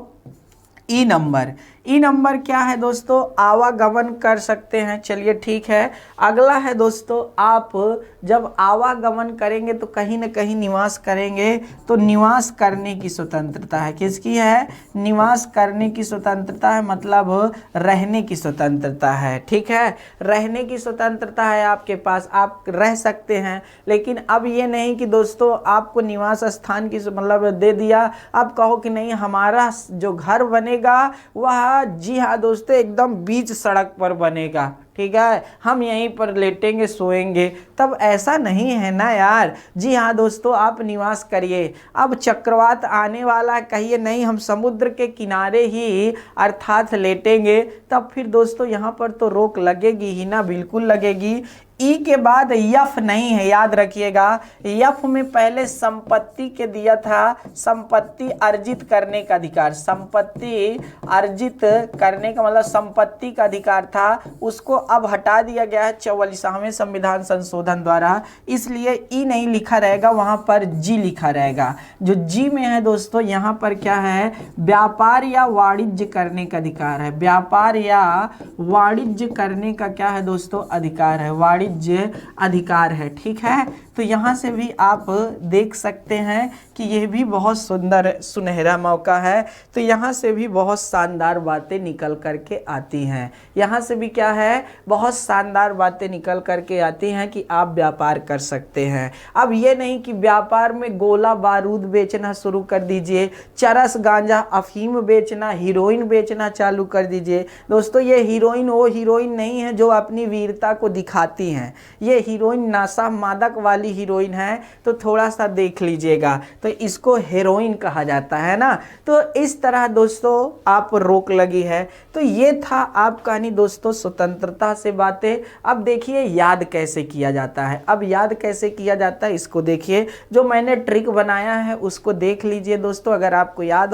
ई नंबर, ई नंबर क्या है दोस्तों, आवागमन कर सकते हैं, चलिए ठीक है। अगला है दोस्तों, आप जब आवागमन करेंगे तो कहीं ना कहीं निवास करेंगे, तो निवास करने की स्वतंत्रता है, किसकी है, निवास करने की स्वतंत्रता है, मतलब रहने की स्वतंत्रता है, ठीक है, रहने की स्वतंत्रता है आपके पास, आप रह सकते हैं। लेकिन अब ये नहीं कि दोस्तों आपको निवास स्थान की मतलब दे दिया, अब कहो कि नहीं हमारा जो घर बनेगा वह बंगला, जी हाँ दोस्तों, एकदम बीच सड़क पर बनेगा, ठीक है, हम यहीं पर लेटेंगे सोएंगे, तब ऐसा नहीं है ना यार। जी हाँ दोस्तों, आप निवास करिए। अब चक्रवात आने वाला, कहिए नहीं हम समुद्र के किनारे ही अर्थात लेटेंगे, तब फिर दोस्तों यहाँ पर तो रोक लगेगी ही ना, बिल्कुल लगेगी। ई के बाद यफ नहीं है, याद रखिएगा। यफ में पहले संपत्ति के दिया था, संपत्ति अर्जित करने का अधिकार, संपत्ति अर्जित करने का मतलब संपत्ति का अधिकार था, उसको अब हटा दिया गया है 44वें संविधान संशोधन द्वारा, इसलिए ई नहीं लिखा रहेगा, वहां पर जी लिखा रहेगा। जो जी में है दोस्तों, यहाँ पर क्या है, व्यापार या वाणिज्य करने का अधिकार है, व्यापार या वाणिज्य करने का क्या है दोस्तों, अधिकार है, वाणिज्य अधिकार है, ठीक है। तो यहाँ से भी आप देख सकते हैं कि यह भी बहुत सुंदर सुनहरा मौका है। तो यहाँ से भी बहुत शानदार बातें निकल करके आती हैं, यहाँ से भी क्या है, बहुत शानदार बातें निकल करके आती हैं कि आप व्यापार कर सकते हैं। अब ये नहीं कि व्यापार में गोला बारूद बेचना शुरू कर दीजिए, चरस गांजा अफीम बेचना, हीरोइन बेचना चालू कर दीजिए। दोस्तों ये हीरोइन वो हीरोइन नहीं है जो अपनी वीरता को दिखाती हैं, ये हीरोइन नशा मादक वाली हीरोइन है, तो थोड़ा सा देख लीजिएगा, तो इसको हेरोइन कहा जाता है ना। तो इस तरह दोस्तों आप रोक लगी है। तो ये था आपका नहीं दोस्तों स्वतंत्रता से बातें। अब देखिए याद कैसे किया जाता है, अब याद कैसे किया जाता है इसको देखिए, जो मैंने ट्रिक बनाया है उसको देख लीजिए दोस्तों। अगर आपको याद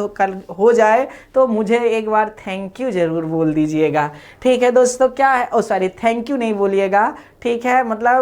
हो जाए तो मुझे एक बार थैंक यू जरूर बोल दीजिएगा, ठीक है दोस्तों। क्या है, ओ सॉरी, थैंक यू नहीं बोलिएगा, ठीक है, मतलब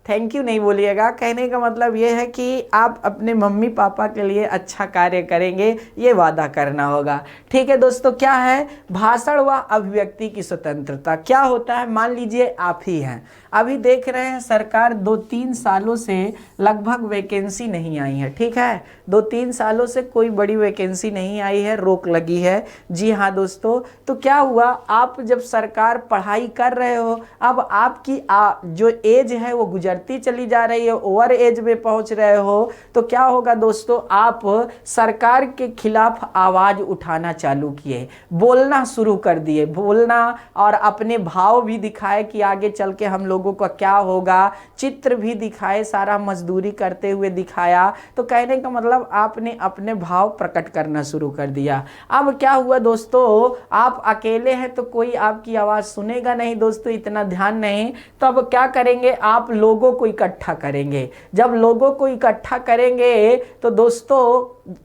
थैंक यू नहीं बोलिएगा, कहने का मतलब ये है कि आप अपने मम्मी पापा के लिए अच्छा कार्य करेंगे, ये वादा करना होगा, ठीक है दोस्तों। क्या है, भाषण व अभिव्यक्ति की स्वतंत्रता क्या होता है, मान लीजिए आप ही हैं, अभी देख रहे हैं सरकार 2-3 सालों से लगभग वैकेंसी नहीं आई है, ठीक है, 2-3 सालों से कोई बड़ी वैकेंसी नहीं आई है, रोक लगी है। जी हाँ दोस्तों, तो क्या हुआ, आप जब सरकार पढ़ाई कर रहे हो, अब आपकी जो एज है वो गुजरती चली जा रही है, ओवर एज में पहुंच रहे हो, तो क्या होगा दोस्तों, आप सरकार के खिलाफ आवाज उठाना चालू किए, बोलना शुरू कर दिए, बोलना और अपने भाव भी दिखाए कि आगे चल के हम लोगों का क्या होगा, चित्र भी दिखाए, सारा मजदूरी करते हुए दिखाया। तो कहने का मतलब आपने अपने भाव प्रकट करना शुरू कर दिया। अब क्या हुआ दोस्तों, आप अकेले हैं तो कोई आपकी आवाज सुनेगा नहीं दोस्तों, इतना ध्यान नहीं, तो अब क्या करेंगे, आप लोगों को इकट्ठा करेंगे। जब लोगों को इकट्ठा करेंगे तो दोस्तों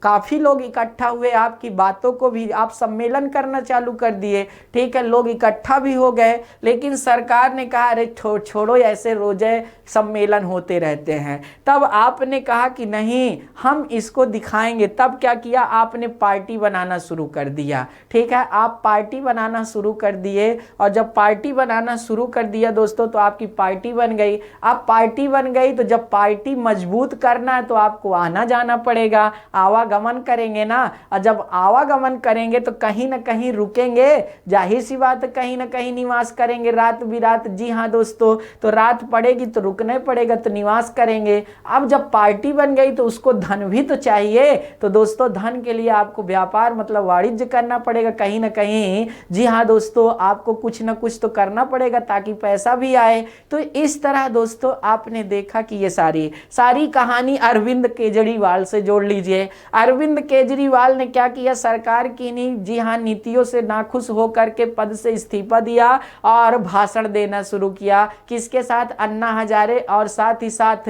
काफी लोग इकट्ठा हुए, आपकी बातों को भी आप सम्मेलन करना चालू कर दिए, ठीक है, लोग इकट्ठा भी हो गए, लेकिन सरकार ने कहा अरे छोड़ो, ऐसे रोजे सम्मेलन होते रहते हैं। तब आपने कहा कि नहीं, हम इसको दिखाएंगे। तब क्या किया, आपने पार्टी बनाना शुरू कर दिया, ठीक है, आप पार्टी बनाना शुरू कर दिए, और जब पार्टी बनाना शुरू कर दिया दोस्तों तो आपकी पार्टी बन गई। अब पार्टी बन गई तो जब पार्टी मजबूत करना है तो आपको आना जाना पड़ेगा, आवागमन करेंगे ना, और जब आवागमन करेंगे तो कहीं ना कहीं रुकेंगे, जाहिर सी बात है कहीं ना कहीं निवास करेंगे, रात बिरात। जी हाँ दोस्तों, तो रात पड़ेगी तो रुकना पड़ेगा, तो निवास करेंगे। अब जब पार्टी बन गई तो उसको धन भी तो चाहिए, तो दोस्तों धन के लिए आपको व्यापार मतलब वाणिज्य करना पड़ेगा कहीं ना कहीं। जी हाँ दोस्तों, आपको कुछ ना कुछ तो करना पड़ेगा ताकि पैसा भी आए। तो इस तरह दोस्तों आपने देखा कि ये सारी कहानी अरविंद केजरीवाल से जोड़ लीजिए। अरविंद केजरीवाल ने क्या किया, सरकार की जी हाँ नीतियों से नाखुश होकर के पद से इस्तीफा दिया और भाषण देना शुरू किया, किसके साथ, अन्ना हजारे, और साथ ही साथ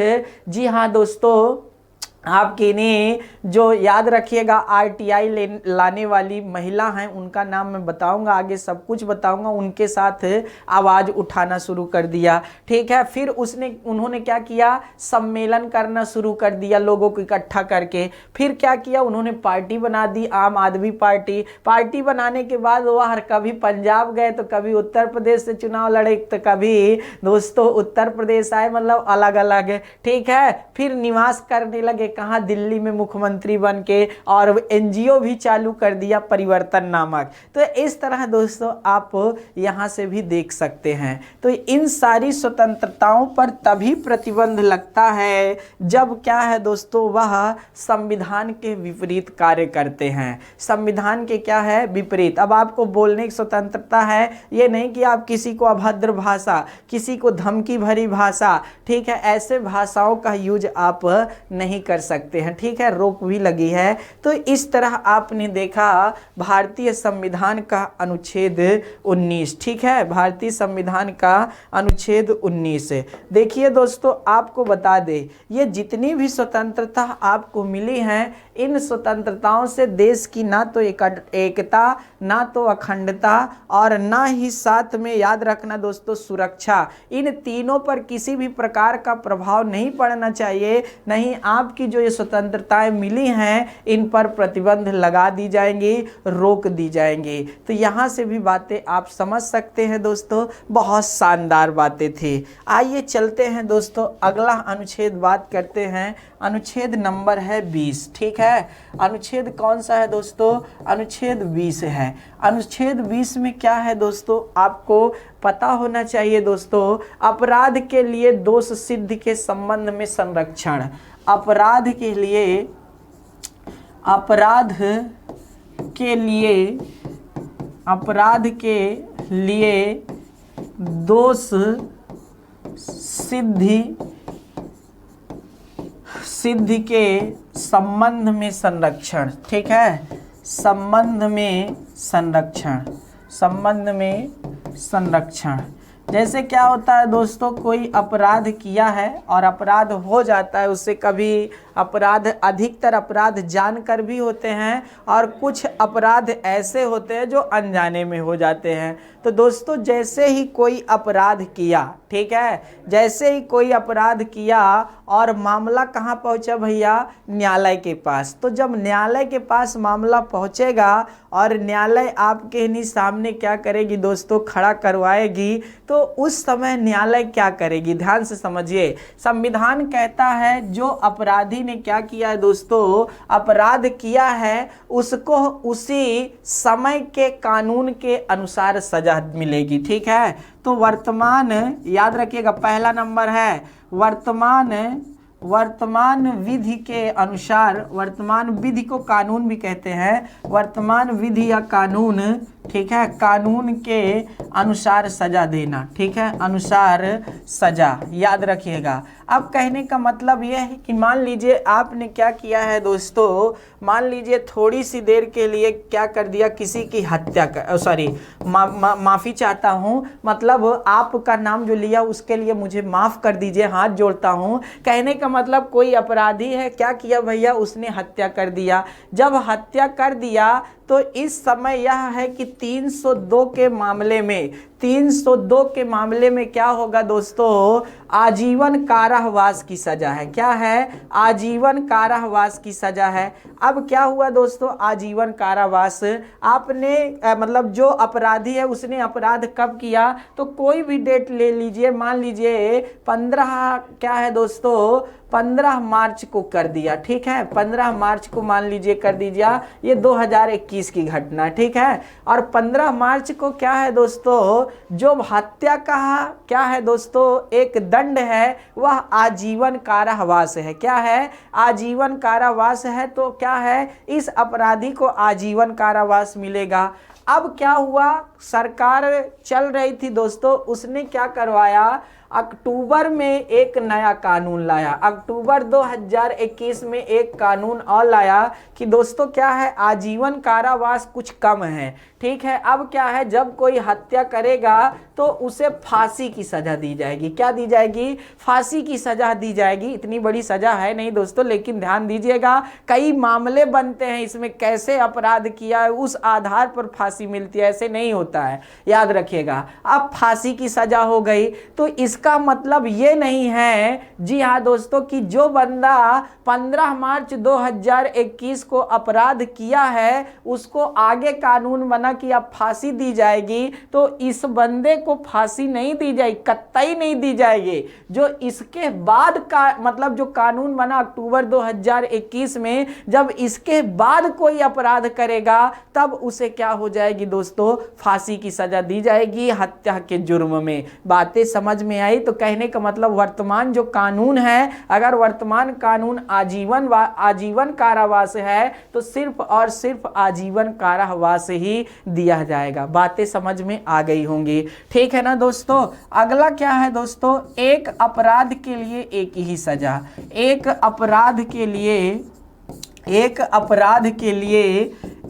जी हाँ दोस्तों आपकी नहीं जो याद रखिएगा आरटीआई लाने वाली महिला हैं, उनका नाम मैं बताऊंगा, आगे सब कुछ बताऊंगा, उनके साथ आवाज उठाना शुरू कर दिया, ठीक है। फिर उन्होंने क्या किया, सम्मेलन करना शुरू कर दिया लोगों को इकट्ठा करके। फिर क्या किया, उन्होंने पार्टी बना दी, आम आदमी पार्टी। पार्टी बनाने के बाद वह कभी पंजाब गए तो कभी उत्तर प्रदेश से चुनाव लड़े, तो कभी दोस्तों उत्तर प्रदेश आए, मतलब अलग अलग, ठीक है। फिर निवास करने लगे कहाँ, दिल्ली में मुख्यमंत्री बन के, और एनजीओ भी चालू कर दिया परिवर्तन नामक। तो इस तरह दोस्तों आप यहाँ से भी देख सकते हैं। तो इन सारी स्वतंत्रताओं पर तभी प्रतिबंध लगता है जब क्या है दोस्तों, वह संविधान के विपरीत कार्य करते हैं। संविधान के क्या है, विपरीत। अब आपको बोलने की स्वतंत्रता है, ये नहीं कि आप किसी को अभद्र भाषा, किसी को धमकी भरी भाषा, ठीक है, ऐसे भाषाओं का यूज आप नहीं कर सकते हैं, ठीक है, रोक भी लगी है। तो इस तरह आपने देखा भारतीय संविधान का अनुच्छेद 19, ठीक है, भारतीय संविधान का अनुच्छेद 19। देखिए दोस्तों, आपको बता दे, ये जितनी भी स्वतंत्रता आपको मिली हैं, इन स्वतंत्रताओं से देश की ना तो एकता, ना तो अखंडता, और ना ही साथ में याद रखना दोस्तों सुरक्षा, इन तीनों पर किसी भी प्रकार का प्रभाव नहीं पड़ना चाहिए। नहीं, आपकी जो ये स्वतंत्रताएं मिली हैं, इन पर प्रतिबंध लगा दी जाएंगी, रोक दी जाएंगी। तो यहाँ से भी बातें आप समझ सकते हैं दोस्तों, बहुत शानदार बातें थी। आइए चलते हैं दोस्तों, अगला अनुच्छेद बात करते हैं। अनुच्छेद नंबर है 20, ठीक है। अनुच्छेद कौन सा है दोस्तों, अनुच्छेद 20 है। अनुच्छेद 20 में क्या है दोस्तों, आपको पता होना चाहिए दोस्तों, अपराध के लिए दोष सिद्ध के संबंध में संरक्षण। अपराध के लिए दोष सिद्धि के संबंध में संरक्षण, ठीक है, संबंध में संरक्षण। जैसे क्या होता है दोस्तों, कोई अपराध किया है और अपराध हो जाता है, उससे कभी अपराध, अधिकतर अपराध जानकर भी होते हैं और कुछ अपराध ऐसे होते हैं जो अनजाने में हो जाते हैं। तो दोस्तों जैसे ही कोई अपराध किया, ठीक है, जैसे ही कोई अपराध किया और मामला कहाँ पहुँचा भैया, न्यायालय के पास। तो जब न्यायालय के पास मामला पहुँचेगा और न्यायालय आपके ही सामने क्या करेगी दोस्तों, खड़ा करवाएगी, तो उस समय न्यायालय क्या करेगी, ध्यान से समझिए। संविधान कहता है जो अपराधी ने क्या किया है दोस्तों, अपराध किया है, उसको उसी समय के कानून के अनुसार सजा मिलेगी, ठीक है। तो वर्तमान, याद रखिएगा, पहला नंबर है वर्तमान विधि के अनुसार, वर्तमान विधि को कानून भी कहते हैं, वर्तमान विधि या कानून, ठीक है, कानून के अनुसार सजा देना, ठीक है, अनुसार सजा, याद रखिएगा। अब कहने का मतलब यह है कि मान लीजिए आपने क्या किया है दोस्तों, मान लीजिए थोड़ी सी देर के लिए क्या कर दिया, किसी की हत्या कर, सॉरी माफ़ी चाहता हूँ, मतलब आपका नाम जो लिया उसके लिए मुझे माफ़ कर दीजिए, हाथ जोड़ता हूँ। कहने का मतलब कोई अपराधी है, क्या किया भैया, उसने हत्या कर दिया। जब हत्या कर दिया तो इस समय यह है कि 302 के मामले में क्या होगा दोस्तों, आजीवन कारावास की सजा है। क्या है, आजीवन कारावास की सजा है। अब क्या हुआ दोस्तों, आजीवन कारावास आपने मतलब जो अपराधी है उसने अपराध कब किया, तो कोई भी डेट ले लीजिए, मान लीजिए 15 क्या है दोस्तों, 15 मार्च को कर दिया, ठीक है, 15 मार्च को मान लीजिए कर दीजिए, ये 2021 की घटना, ठीक है। और 15 मार्च को क्या है दोस्तों, जो हत्या का क्या है दोस्तों, एक दंड है, वह आजीवन कारावास है। क्या है, आजीवन कारावास है। तो क्या है, इस अपराधी को आजीवन कारावास मिलेगा। अब क्या हुआ, सरकार चल रही थी दोस्तों, उसने क्या करवाया, अक्टूबर में एक नया कानून लाया, अक्टूबर 2021 में एक कानून और लाया कि दोस्तों क्या है, आजीवन कारावास कुछ कम है, ठीक है। अब क्या है, जब कोई हत्या करेगा तो उसे फांसी की सजा दी जाएगी। क्या दी जाएगी, फांसी की सजा दी जाएगी। इतनी बड़ी सजा है नहीं दोस्तों, लेकिन ध्यान दीजिएगा, कई मामले बनते हैं इसमें, कैसे अपराध किया है उस आधार पर फांसी मिलती है, ऐसे नहीं होता है, याद रखिएगा। अब फांसी की सजा हो गई, तो इसका मतलब ये नहीं है, जी हाँ दोस्तों, कि जो बंदा 15 मार्च 2021 को अपराध किया है उसको आगे कानून बना कि अब फांसी दी जाएगी, तो इस बंदे को फांसी नहीं दी जाएगी, कतई नहीं दी जाएगी। जो इसके बाद का मतलब जो कानून बना अक्टूबर 2021 में, जब इसके बाद कोई अपराध करेगा तब उसे क्या हो जाएगी दोस्तों, फांसी की सजा दी जाएगी हत्या के जुर्म में। बातें समझ में आई? तो कहने का मतलब वर्तमान जो कानून है, अगर वर्तमान कानून आजीवन कारावास है तो सिर्फ और सिर्फ आजीवन कारावास ही दिया जाएगा। बातें समझ में आ गई होंगी, ठीक है ना दोस्तों। अगला क्या है दोस्तों, एक अपराध के लिए एक ही सजा। एक अपराध के लिए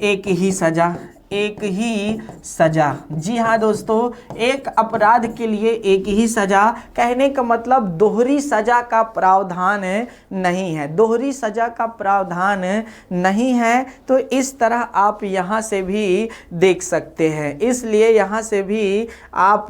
एक ही सजा, एक ही सजा। जी हाँ दोस्तों, एक अपराध के लिए एक ही सजा, कहने का मतलब दोहरी सजा का प्रावधान नहीं है, दोहरी सजा का प्रावधान नहीं है। तो इस तरह आप यहाँ से भी देख सकते हैं, इसलिए यहाँ से भी आप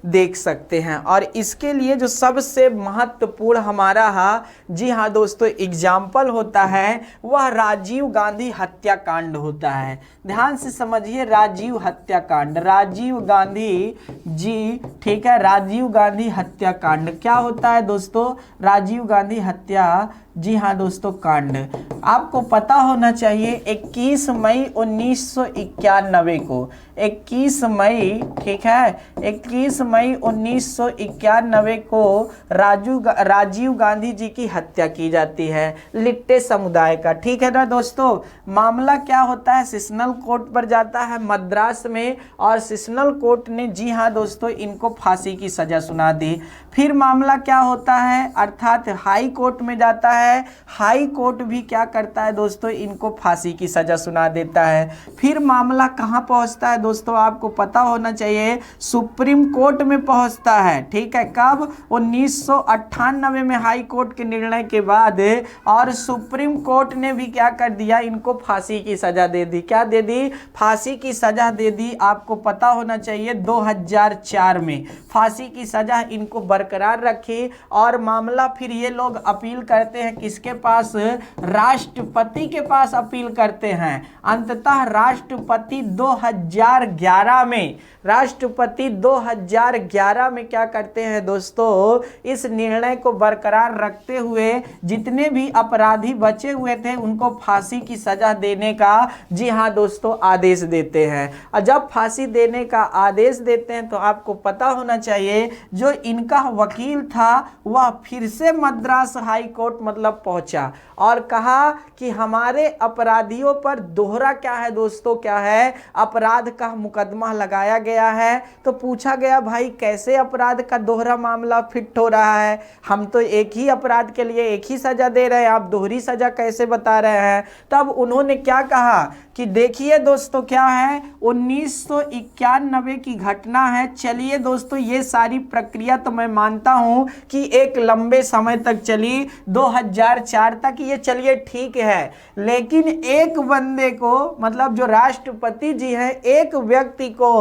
देख सकते हैं। और इसके लिए जो सबसे महत्वपूर्ण हमारा जी हाँ दोस्तों एग्जाम्पल होता है, वह राजीव गांधी हत्याकांड होता है। ध्यान से समझिए, राजीव हत्याकांड, राजीव गांधी जी, ठीक है, राजीव गांधी हत्याकांड क्या होता है दोस्तों, राजीव गांधी हत्या, जी हाँ दोस्तों, कांड आपको पता होना चाहिए। 21 मई 1991 को, 21 मई, ठीक है, 21 मई 1991 को राजीव गांधी जी की हत्या की जाती है, लिट्टे समुदाय का, ठीक है ना दोस्तों। मामला क्या होता है, सेशनल कोर्ट पर जाता है मद्रास में, और सेशनल कोर्ट ने, जी हाँ दोस्तों, इनको फांसी की सजा सुना दी। फिर मामला क्या होता है, अर्थात हाई कोर्ट में जाता है, हाई कोर्ट भी क्या करता है दोस्तों, इनको फांसी की सजा सुना देता है। फिर मामला कहां पहुंचता है दोस्तों, आपको पता होना चाहिए, सुप्रीम कोर्ट में पहुंचता है, ठीक है। कब, 1998 में हाई कोर्ट के निर्णय के बाद, और सुप्रीम कोर्ट ने भी क्या कर दिया, इनको फांसी की सजा दे दी। क्या दे दी, फांसी की सजा दे दी। आपको पता होना चाहिए 2004 में फांसी की सजा इनको बरकरार रखी, और मामला फिर ये लोग अपील करते हैं किसके पास, राष्ट्रपति के पास अपील करते हैं। अंततः राष्ट्रपति 2011 में, राष्ट्रपति 2011 में क्या करते हैं दोस्तों, इस निर्णय को बरकरार रखते हुए जितने भी अपराधी बचे हुए थे उनको फांसी की सजा देने का, जी हाँ दोस्तों, आदेश देते हैं। और जब फांसी देने का आदेश देते हैं तो आपको पता होना चाहिए जो इनका वकील था वह फिर से मद्रास हाई कोर्ट मतलब पहुंचा और कहा कि हमारे अपराधियों पर दोहरा क्या है दोस्तों, क्या है, अपराध का मुकदमा लगाया गया है। तो पूछा गया भाई कैसे अपराध का दोहरा मामला फिट हो रहा है, हम तो एक ही अपराध के लिए एक ही सजा दे रहे हैं, आप दोहरी सजा कैसे बता रहे हैं। तब उन्होंने क्या कहा कि देखिए दोस्तों क्या है, 1991 की घटना है। चलिए दोस्तों ये सारी प्रक्रिया तो मैं मानता हूं कि एक लंबे समय तक चली, 2004 तक, ये चलिए ठीक है, लेकिन एक बंदे को मतलब जो राष्ट्रपति जी हैं, एक व्यक्ति को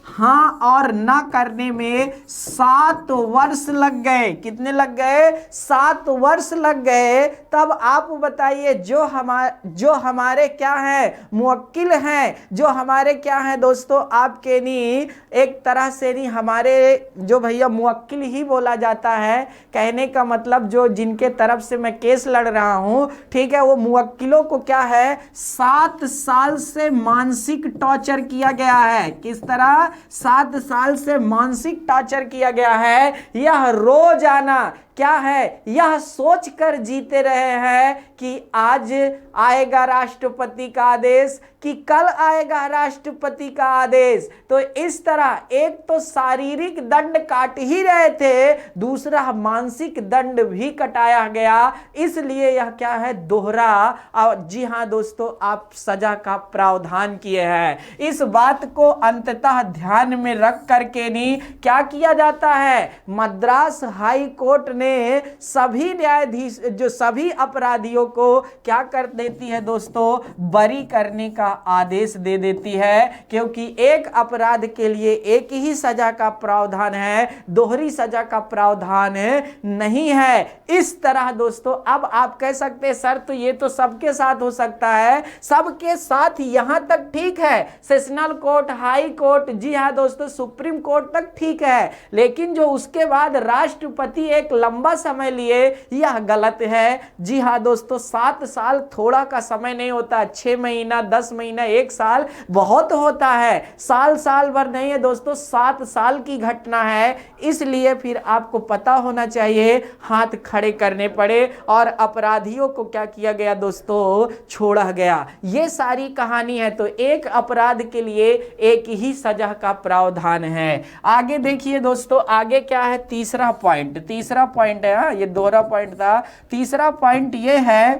हाँ और ना करने में 7 वर्ष लग गए। कितने लग गए, 7 वर्ष लग गए। तब आप बताइए जो हमारे क्या है, मुवक्किल हैं, जो हमारे क्या हैं दोस्तों, आपके नहीं एक तरह से नहीं, हमारे जो भैया मुवक्किल ही बोला जाता है, कहने का मतलब जो जिनके तरफ से मैं केस लड़ रहा हूं, ठीक है, वो मुवक्किलों को क्या है 7 साल से मानसिक टॉर्चर किया गया है। किस तरह, 7 साल से मानसिक टॉर्चर किया गया है। यह रोजाना क्या है, यह सोच कर जीते रहे हैं कि आज आएगा राष्ट्रपति का आदेश, कि कल आएगा राष्ट्रपति का आदेश। तो इस तरह एक तो शारीरिक दंड काट ही रहे थे, दूसरा मानसिक दंड भी कटाया गया। इसलिए यह क्या है, दोहरा, और जी हाँ दोस्तों, आप सजा का प्रावधान किए हैं। इस बात को अंततः ध्यान में रख करके नहीं क्या किया जाता है, मद्रास हाई कोर्ट ने सभी न्यायाधीश जो सभी अपराधियों को क्या कर देती है दोस्तों, बरी करने का आदेश दे देती है, क्योंकि एक अपराध के लिए एक ही सजा का प्रावधान है, दोहरी सजा का प्रावधान नहीं है। इस तरह दोस्तों अब आप कह सकते हैं सर तो ये तो सबके साथ हो सकता है, सबके साथ यहां तक ठीक है, सेशनल कोर्ट, हाई कोर्ट, जी हां दोस्तों सुप्रीम कोर्ट तक ठीक है, लेकिन जो उसके बाद राष्ट्रपति एक लंबा समय लिए यह गलत है। जी हां दोस्तों 7 साल थोड़ा का समय नहीं होता, 6 महीना, 10 महीना, 1 साल बहुत होता है, साल भर नहीं है दोस्तों, 7 साल की घटना है। इसलिए फिर आपको पता होना चाहिए, हाथ खड़े करने पड़े और अपराधियों को क्या किया गया दोस्तों, छोड़ा गया। ये सारी कहानी है। तो एक अपराध के लिए एक ही सजा का प्रावधान है। आगे देखिए दोस्तों, आगे क्या है, तीसरा पॉइंट है, ये दोहरा पॉइंट था। तीसरा पॉइंट ये है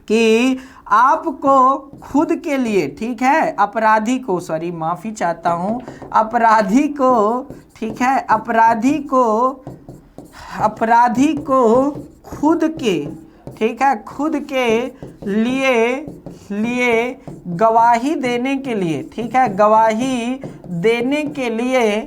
कि आपको खुद के लिए, ठीक है, अपराधी को, सॉरी माफी चाहता हूं, अपराधी को, ठीक है, अपराधी को खुद के, ठीक है, खुद के लिए गवाही देने के लिए, ठीक है, गवाही देने के लिए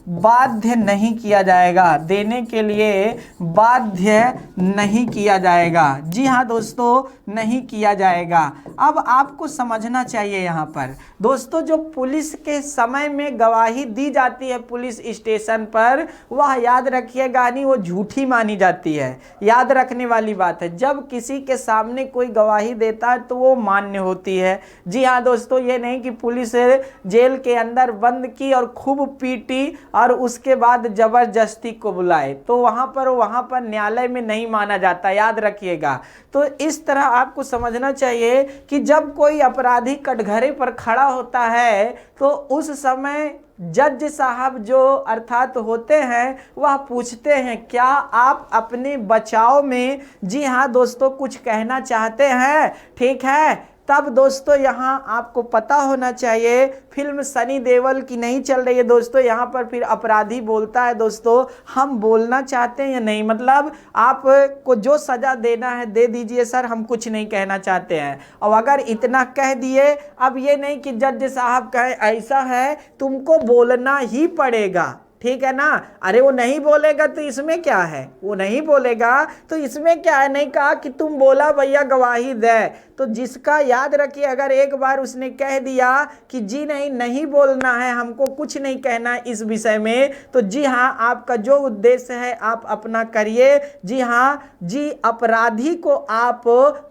बाध्य नहीं किया जाएगा, देने के लिए बाध्य नहीं किया जाएगा। जी हाँ दोस्तों, नहीं किया जाएगा। अब आपको समझना चाहिए यहाँ पर दोस्तों, जो पुलिस के समय में गवाही दी जाती है पुलिस स्टेशन पर, वह याद रखिएगा नहीं, वो झूठी मानी जाती है। याद रखने वाली बात है, जब किसी के सामने कोई गवाही देता है तो वो मान्य होती है। जी हाँ दोस्तों, ये नहीं कि पुलिस जेल के अंदर बंद की और खूब पीटी और उसके बाद जबरदस्ती को बुलाए, तो वहां पर न्यायालय में नहीं माना जाता, याद रखिएगा। तो इस तरह आपको समझना चाहिए कि जब कोई अपराधी कटघरे पर खड़ा होता है तो उस समय जज साहब जो अर्थात होते हैं वह पूछते हैं, क्या आप अपने बचाव में, जी हाँ दोस्तों, कुछ कहना चाहते हैं, ठीक है। तब दोस्तों यहाँ आपको पता होना चाहिए, फिल्म सनी देओल की नहीं चल रही है दोस्तों, यहाँ पर फिर अपराधी बोलता है दोस्तों, हम बोलना चाहते हैं या नहीं, मतलब आपको जो सजा देना है दे दीजिए सर, हम कुछ नहीं कहना चाहते हैं। और अगर इतना कह दिए, अब ये नहीं कि जज साहब कहे ऐसा है तुमको बोलना ही पड़ेगा, ठीक है ना। अरे वो नहीं बोलेगा तो इसमें क्या है, वो नहीं बोलेगा तो इसमें क्या है, नहीं कहा कि तुम बोला भैया गवाही दे, तो जिसका याद रखिए, अगर एक बार उसने कह दिया कि जी नहीं बोलना है, हमको कुछ नहीं कहना है इस विषय में, तो जी हाँ आपका जो उद्देश्य है आप अपना करिए। जी हाँ जी, अपराधी को आप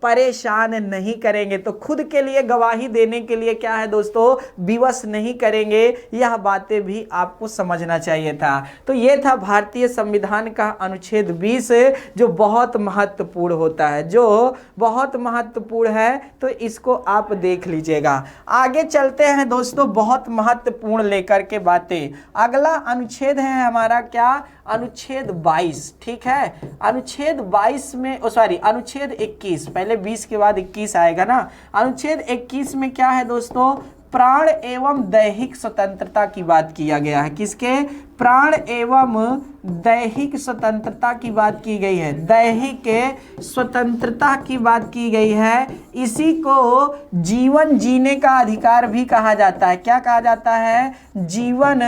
परेशान नहीं करेंगे, तो खुद के लिए गवाही देने के लिए क्या है दोस्तों, विवश नहीं करेंगे। यह बातें भी आपको समझना चाहिए था। तो यह था भारतीय संविधान का अनुच्छेद 20 जो बहुत महत्वपूर्ण होता है, जो बहुत महत्वपूर्ण है, तो इसको आप देख लीजिएगा। आगे चलते हैं दोस्तों, बहुत महत्वपूर्ण लेकर के बातें। अगला अनुच्छेद है हमारा क्या, अनुच्छेद 22, ठीक है। अनुच्छेद 22 में अनुच्छेद 21, पहले 20 के बाद 21 आएगा ना। अनुच्छेद 21 में क्या है दोस्तों, प्राण एवं दैहिक स्वतंत्रता की बात किया गया है। किसके, प्राण एवं दैहिक स्वतंत्रता की बात की गई है, दैहिक स्वतंत्रता की बात की गई है। इसी को जीवन जीने का अधिकार भी कहा जाता है। क्या कहा जाता है, जीवन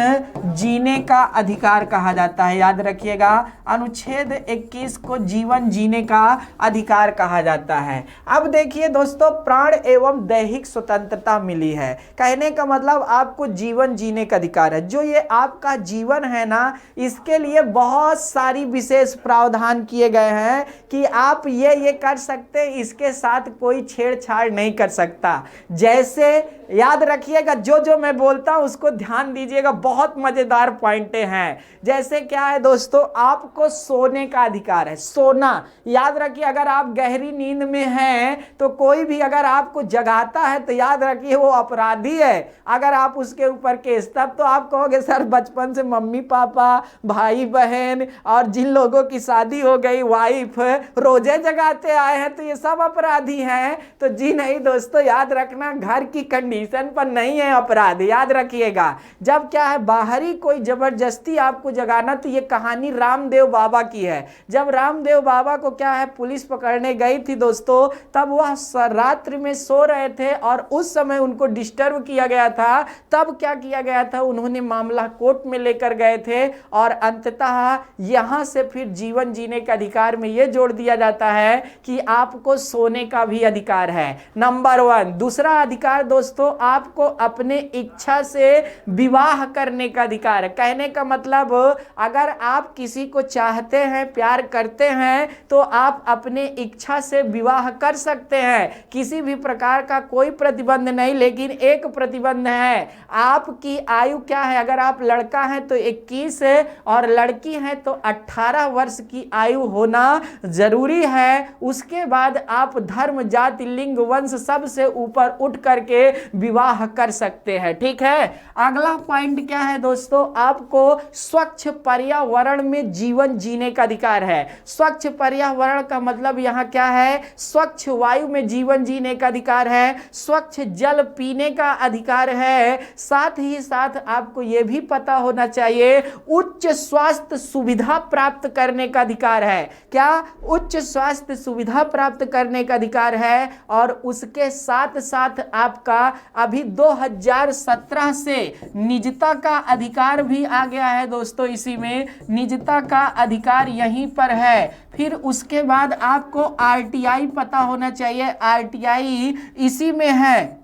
जीने का अधिकार कहा जाता है, याद रखिएगा। अनुच्छेद 21 को जीवन जीने का अधिकार कहा जाता है। अब देखिए दोस्तों, प्राण एवं दैहिक स्वतंत्रता मिली है, कहने का मतलब आपको जीवन जीने का अधिकार है। जो ये आपका जीवन है ना, इसके लिए बहुत सारी विशेष प्रावधान किए गए हैं कि आप ये कर सकते हैं, इसके साथ कोई छेड़छाड़ नहीं कर सकता। जैसे याद रखिएगा, जो मैं बोलता हूं उसको ध्यान दीजिएगा, बहुत मजेदार पॉइंटें हैं। जैसे क्या है दोस्तों, आपको सोने का अधिकार है, सोना। याद रखिए, अगर आप गहरी नींद में हैं तो कोई भी अगर आपको जगाता है तो याद रखिए वो अपराधी है। अगर आप उसके ऊपर केस, तब तो आप कहोगे सर बचपन से मम्मी मम्मी पापा, भाई बहन और जिन लोगों की शादी हो गई, वाइफ, रोजे जगाते आए हैं तो ये सब अपराधी हैं? तो जी नहीं दोस्तों, याद रखना, घर की कंडीशन पर नहीं है अपराध, याद रखिएगा। जब क्या है बाहरी कोई जबरदस्ती आपको जगाना, तो ये कहानी रामदेव बाबा की है। जब रामदेव बाबा को क्या है पुलिस पकड़ने गई थी दोस्तों, तब वह रात्रि में सो रहे थे और उस समय उनको डिस्टर्ब किया गया था। तब क्या किया गया था, उन्होंने मामला कोर्ट में लेकर गए थे और अंततः यहां से फिर जीवन जीने के अधिकार में यह जोड़ दिया जाता है कि आपको सोने का भी अधिकार है, नंबर 1। दूसरा अधिकार दोस्तों, आपको अपने इच्छा से विवाह करने का अधिकार है। कहने का मतलब, अगर आप किसी को चाहते हैं, प्यार करते हैं, तो आप अपने इच्छा से विवाह कर सकते हैं, किसी भी प्रकार का कोई प्रतिबंध नहीं। लेकिन एक प्रतिबंध है, आपकी आयु क्या है, अगर आप लड़का हैं तो 21 और लड़की हैं तो 18 वर्ष की आयु होना जरूरी है। उसके बाद आप धर्म, जाति, लिंग, वंश सबसे ऊपर उठ करके विवाह कर सकते हैं, ठीक है। अगला पॉइंट क्या है दोस्तों, आपको स्वच्छ पर्यावरण में जीवन जीने का अधिकार है। स्वच्छ पर्यावरण का मतलब यहाँ क्या है, स्वच्छ वायु में जीवन जीने का अधिकार है, स्वच्छ जल पीने का अधिकार है। साथ ही साथ आपको यह भी पता होना चाहिए, उच्च स्वास्थ्य सुविधा प्राप्त करने का अधिकार है। क्या? उच्च स्वास्थ्य सुविधा प्राप्त करने का अधिकार है। और उसके साथ साथ आपका अभी 2017 से निजता का अधिकार भी आ गया है दोस्तों। इसी में निजता का अधिकार यहीं पर है। फिर उसके बाद आपको आरटीआई पता होना चाहिए, आरटीआई इसी में है।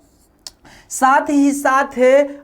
साथ ही साथ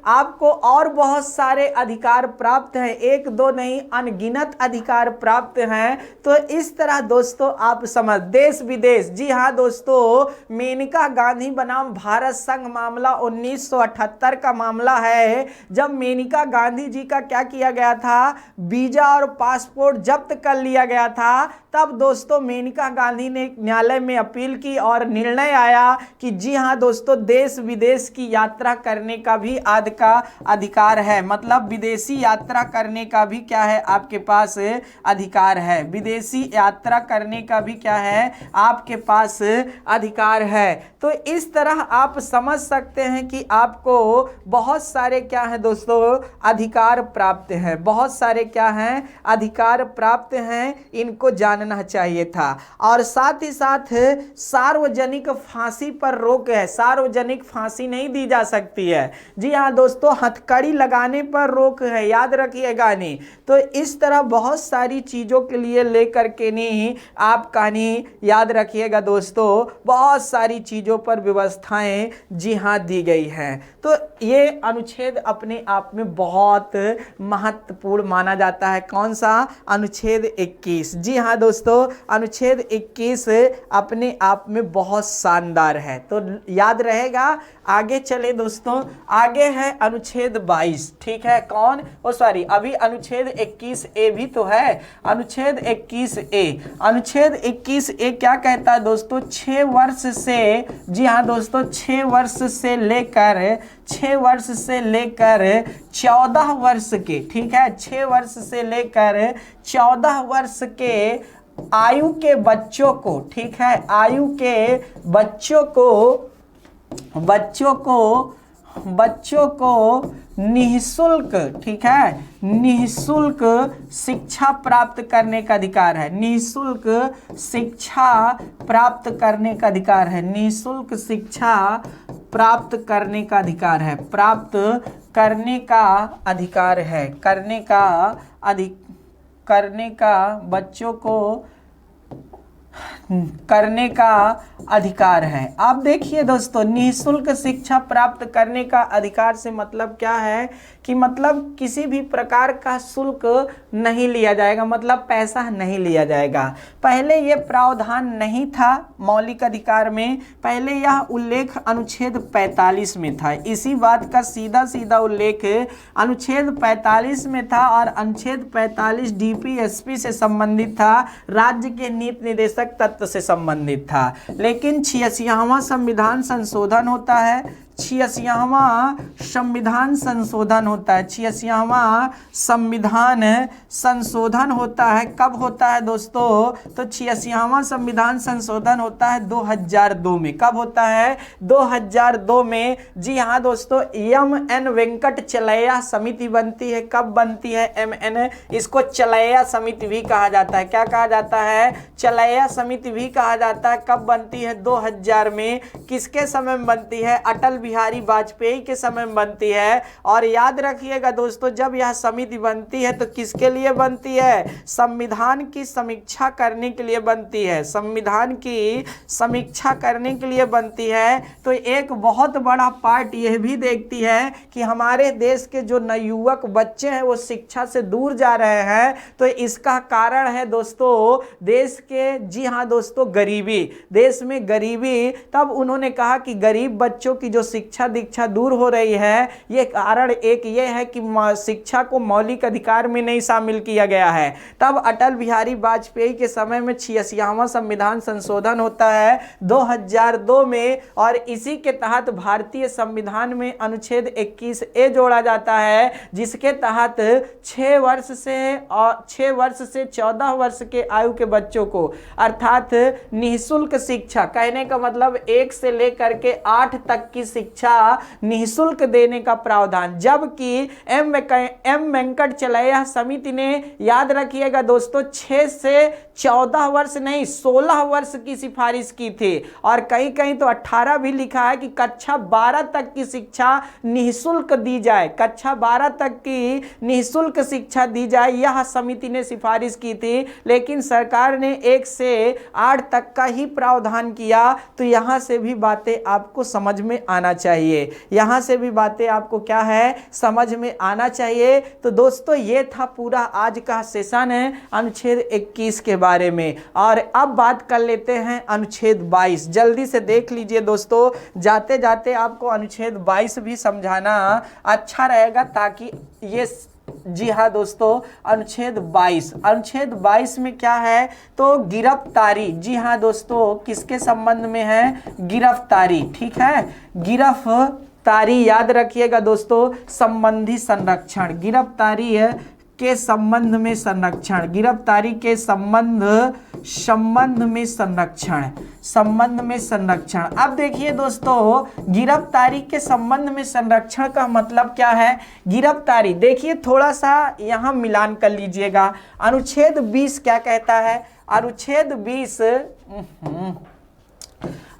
आपको और बहुत सारे अधिकार प्राप्त हैं, एक दो नहीं अनगिनत अधिकार प्राप्त हैं। तो इस तरह दोस्तों आप समझ, देश विदेश, जी हाँ दोस्तों, मेनका गांधी बनाम भारत संघ मामला 1978 का मामला है। जब मेनका गांधी जी का क्या किया गया था, वीजा और पासपोर्ट जब्त कर लिया गया था, तब दोस्तों मेनका गांधी ने न्यायालय में अपील की और निर्णय आया कि जी हाँ दोस्तों, देश विदेश की यात्रा करने का भी अधिकार है। मतलब विदेशी यात्रा करने का भी क्या है, आपके पास अधिकार है। विदेशी यात्रा करने का भी क्या है, आपके पास अधिकार है। तो इस तरह आप समझ सकते हैं कि आपको बहुत सारे क्या है दोस्तों, अधिकार प्राप्त हैं। बहुत सारे क्या हैं, अधिकार प्राप्त हैं, इनको जानना चाहिए था। और साथ ही साथ सार्वजनिक फांसी पर रोक है, सार्वजनिक फांसी नहीं दी जा सकती है। जी हाँ दोस्तों, हथकड़ी लगाने पर रोक है, याद रखिएगा नहीं। तो इस तरह बहुत सारी चीजों के लिए लेकर के नहीं आप कहानी याद रखिएगा दोस्तों, बहुत सारी चीजों पर व्यवस्थाएं जी हाँ दी गई हैं। तो ये अनुच्छेद अपने आप में बहुत महत्वपूर्ण माना जाता है। कौन सा? अनुच्छेद 21। जी हाँ दोस्तों, अनुच्छेद 21 अपने आप में बहुत शानदार है, तो याद रहेगा। आगे चले दोस्तों, आगे है अनुच्छेद 22, ठीक है। कौन? सॉरी, अभी अनुच्छेद 21A भी तो है। अनुच्छेद 21A, अनुच्छेद 21A क्या कहता है दोस्तों, 6 वर्ष से, जी हाँ दोस्तों, 6 वर्ष से लेकर 14 वर्ष के, ठीक है, 6 वर्ष से लेकर 14 वर्ष के आयु के बच्चों को, ठीक है, आयु के बच्चों को निःशुल्क, ठीक है, निःशुल्क शिक्षा प्राप्त करने का अधिकार है। निःशुल्क शिक्षा प्राप्त करने का अधिकार है। निःशुल्क शिक्षा प्राप्त करने का अधिकार है। प्राप्त करने का अधिकार है। करने का बच्चों को करने का अधिकार है। आप देखिए दोस्तों, निःशुल्क शिक्षा प्राप्त करने का अधिकार से मतलब क्या है कि मतलब किसी भी प्रकार का शुल्क नहीं लिया जाएगा, मतलब पैसा नहीं लिया जाएगा। पहले यह प्रावधान नहीं था मौलिक अधिकार में, पहले यह उल्लेख अनुच्छेद 45 में था। इसी बात का सीधा सीधा उल्लेख अनुच्छेद 45 में था और अनुच्छेद 45 डीपीएसपी से संबंधित था, राज्य के नीति निर्देशक तत्व से संबंधित था। लेकिन 86वां संविधान संशोधन होता है, 86वां संविधान संशोधन होता है। 86वां संविधान संशोधन होता है। कब होता है दोस्तों? तो 86वां संविधान संशोधन होता है 2002 में। कब होता है? 2002 में। जी हाँ दोस्तों, MN वेंकट चलैया समिति बनती है। कब बनती है? MN, इसको चलैया समिति भी कहा जाता है। क्या कहा जाता है? चलैया समिति भी कहा जाता है। कब बनती है? 2000 में। किसके समय में बनती है? अटल बिहारी वाजपेयी के समय में बनती है। और याद रखिएगा दोस्तों, जब यह समिति बनती है तो किसके लिए बनती है? संविधान की समीक्षा करने के लिए बनती है। संविधान की समीक्षा करने के लिए बनती है। तो एक बहुत बड़ा पार्ट यह भी देखती है कि हमारे देश के जो नवयुवक बच्चे हैं वो शिक्षा से दूर जा रहे हैं। तो इसका कारण है दोस्तों देश के, जी हाँ दोस्तों, गरीबी। देश में गरीबी। तब उन्होंने कहा कि गरीब बच्चों की जो शिक्षा दीक्षा दूर हो रही है, ये कारण एक ये है कि शिक्षा को मौलिक अधिकार में नहीं शामिल किया गया है। तब अटल बिहारी वाजपेयी के समय में 86वां संविधान संशोधन होता है 2002 में। और इसी के तहत भारतीय संविधान में अनुच्छेद 21A जोड़ा जाता है, जिसके तहत 6 वर्ष से 14 वर्ष के आयु के बच्चों को, अर्थात निःशुल्क शिक्षा, कहने का मतलब 1 से लेकर के 8 तक की शिक्षा निःशुल्क देने का प्रावधान। जबकि एम वेंकट चलैया समिति ने, याद रखिएगा दोस्तों, 6 से 14 वर्ष नहीं 16 वर्ष की सिफारिश की थी। और कहीं कहीं तो 18 भी लिखा है कि कक्षा 12 तक की शिक्षा निःशुल्क दी जाए। कक्षा 12 तक की निःशुल्क शिक्षा दी जाए, यह समिति ने सिफारिश की थी। लेकिन सरकार ने 1 से 8 तक का ही प्रावधान किया। तो यहां से भी बातें आपको समझ में आना चाहिए। यहां से भी बातें आपको क्या है? समझ में आना चाहिए। तो दोस्तों ये था पूरा आज का सेशन है अनुच्छेद 21 के बारे में। और अब बात कर लेते हैं अनुच्छेद 22। जल्दी से देख लीजिए दोस्तों, जाते जाते आपको अनुच्छेद 22 भी समझाना अच्छा रहेगा, ताकि ये, जी हाँ दोस्तों, अनुच्छेद 22 में क्या है? तो गिरफ्तारी। जी हाँ दोस्तों, किसके संबंध में है? गिरफ्तारी। ठीक है, गिरफ्तारी याद रखिएगा दोस्तों, संबंधी संरक्षण। गिरफ्तारी के संबंध में संरक्षण। गिरफ्तारी के संबंध में संरक्षण। अब देखिए दोस्तों, गिरफ्तारी के संबंध में संरक्षण का मतलब क्या है? गिरफ्तारी, देखिए थोड़ा सा यहां मिलान कर लीजिएगा। अनुच्छेद 20 क्या कहता है?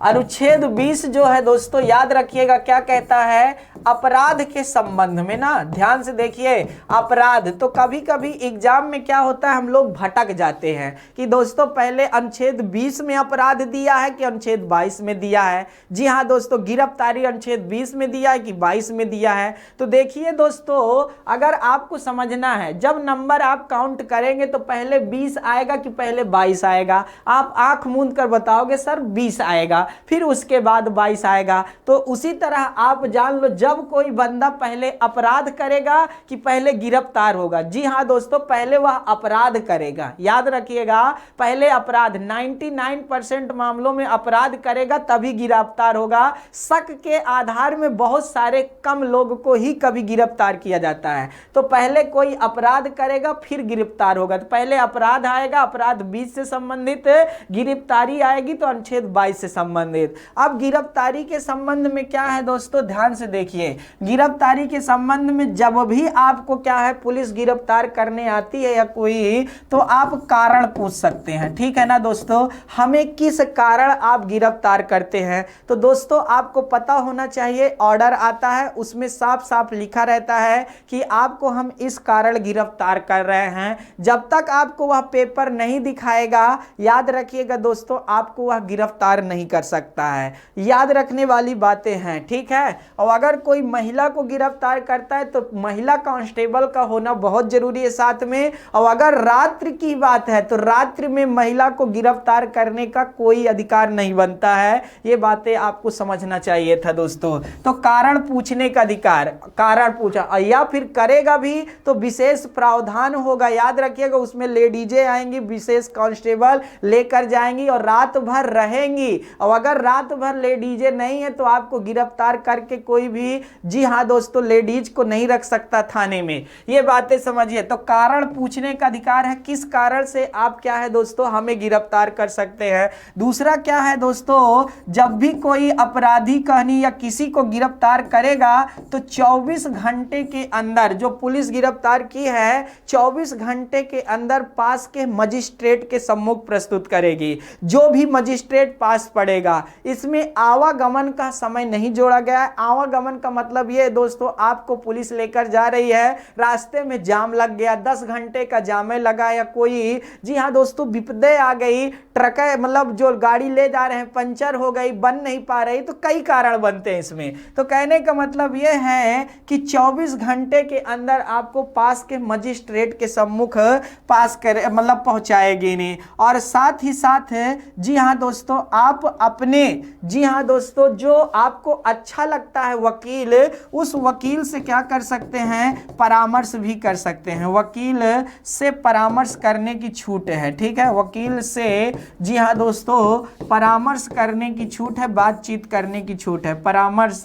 अनुच्छेद 20 जो है दोस्तों, याद रखिएगा क्या कहता है? अपराध के संबंध में ना, ध्यान से देखिए, अपराध। तो कभी कभी एग्जाम में क्या होता है, हम लोग भटक जाते हैं कि दोस्तों पहले अनुच्छेद 20 में अपराध दिया है कि अनुच्छेद 22 में दिया है। जी हाँ दोस्तों, गिरफ्तारी अनुच्छेद 20 में दिया है कि 22 में दिया है। तो देखिए दोस्तों, अगर आपको समझना है, जब नंबर आप काउंट करेंगे तो पहले 20 आएगा कि पहले 22 आएगा? आप आंख मूंद कर बताओगे सर 20 आएगा, फिर उसके बाद 22 आएगा। तो उसी तरह आप जान लो, जब कोई बंदा पहले अपराध करेगा कि पहले गिरफ्तार होगा? जी हां दोस्तों, पहले वह अपराध करेगा। याद रखिएगा, पहले अपराध, 99% मामलों में अपराध करेगा तभी गिरफ्तार होगा। शक के आधार में बहुत सारे कम लोगों को ही कभी गिरफ्तार किया जाता है। तो पहले कोई अपराध करेगा फिर गिरफ्तार होगा। तो पहले अपराध आएगा, अपराध 20 से संबंधित, गिरफ्तारी आएगी तो अनुच्छेद 22 से संबंधित। अब गिरफ्तारी के संबंध में क्या है दोस्तों, ध्यान से देखिए। गिरफ्तारी के संबंध में जब भी आपको क्या है, पुलिस गिरफ्तार करने आती है या कोई, तो आप कारण पूछ सकते हैं। ठीक है ना दोस्तों, हमें किस कारण आप गिरफ्तार करते हैं? तो दोस्तों आपको पता होना चाहिए, ऑर्डर आता है उसमें साफ साफ लिखा रहता है कि आपको हम इस कारण गिरफ्तार कर रहे हैं। जब तक आपको वह पेपर नहीं दिखाएगा, याद रखिएगा दोस्तों, आपको वह गिरफ्तार नहीं कर सकता है। याद रखने वाली बातें हैं। ठीक है, और अगर कोई महिला को गिरफ्तार करता है तो महिला कांस्टेबल का होना बहुत जरूरी है साथ में। और अगर रात्रि की बात है तो रात्रि में महिला को गिरफ्तार करने का कोई अधिकार नहीं बनता है। ये बातें आपको समझना चाहिए था दोस्तों। तो कारण पूछने का अधिकार, कारण पूछा या फिर करेगा भी तो विशेष प्रावधान होगा, याद रखिएगा, उसमें लेडीजें आएंगी, विशेष कांस्टेबल लेकर जाएंगी और रात भर रहेंगी। और अगर रात भर लेडीजें नहीं है तो आपको गिरफ्तार करके कोई भी, जी हाँ दोस्तों, लेडीज को नहीं रख सकता थाने में। ये बातें समझिए। तो कारण पूछने का अधिकार है, किस कारण से आप क्या है दोस्तों हमें गिरफ्तार कर सकते हैं। दूसरा क्या है दोस्तों, जब भी कोई अपराधी कहनी या किसी को गिरफ्तार करेगा तो 24 घंटे के अंदर, जो पुलिस गिरफ्तार की है 24 घंटे के अंदर पास के मजिस्ट्रेट के सम्मुख प्रस्तुत करेगी। जो भी मजिस्ट्रेट पास पड़ेगा, इसमें आवागमन का समय नहीं जोड़ा गया है। आवागमन का मतलब यह है दोस्तों, आपको पुलिस लेकर जा रही है, रास्ते में जाम लग गया, 10 घंटे का जाम लगा, या कोई, जी हाँ दोस्तों, विपदे आ गई, ट्रक मतलब जो गाड़ी ले जा रहे हैं पंचर हो गई, बन नहीं पा रही, तो कई कारण बनते हैं इसमें। तो कहने का मतलब यह है कि 24 घंटे के अंदर आपको पास के मजिस्ट्रेट के सम्मुख पास करे, मतलब पहुंचाएगी नहीं। और साथ ही साथ, जी हाँ दोस्तों, आप अपने, जी हाँ दोस्तों, जो आपको अच्छा लगता है वकील, उस वकील से क्या कर सकते हैं, परामर्श भी कर सकते हैं। वकील से परामर्श करने की छूट है, ठीक है, वकील से, जी हाँ दोस्तों, परामर्श करने की छूट है, बातचीत करने की छूट है, परामर्श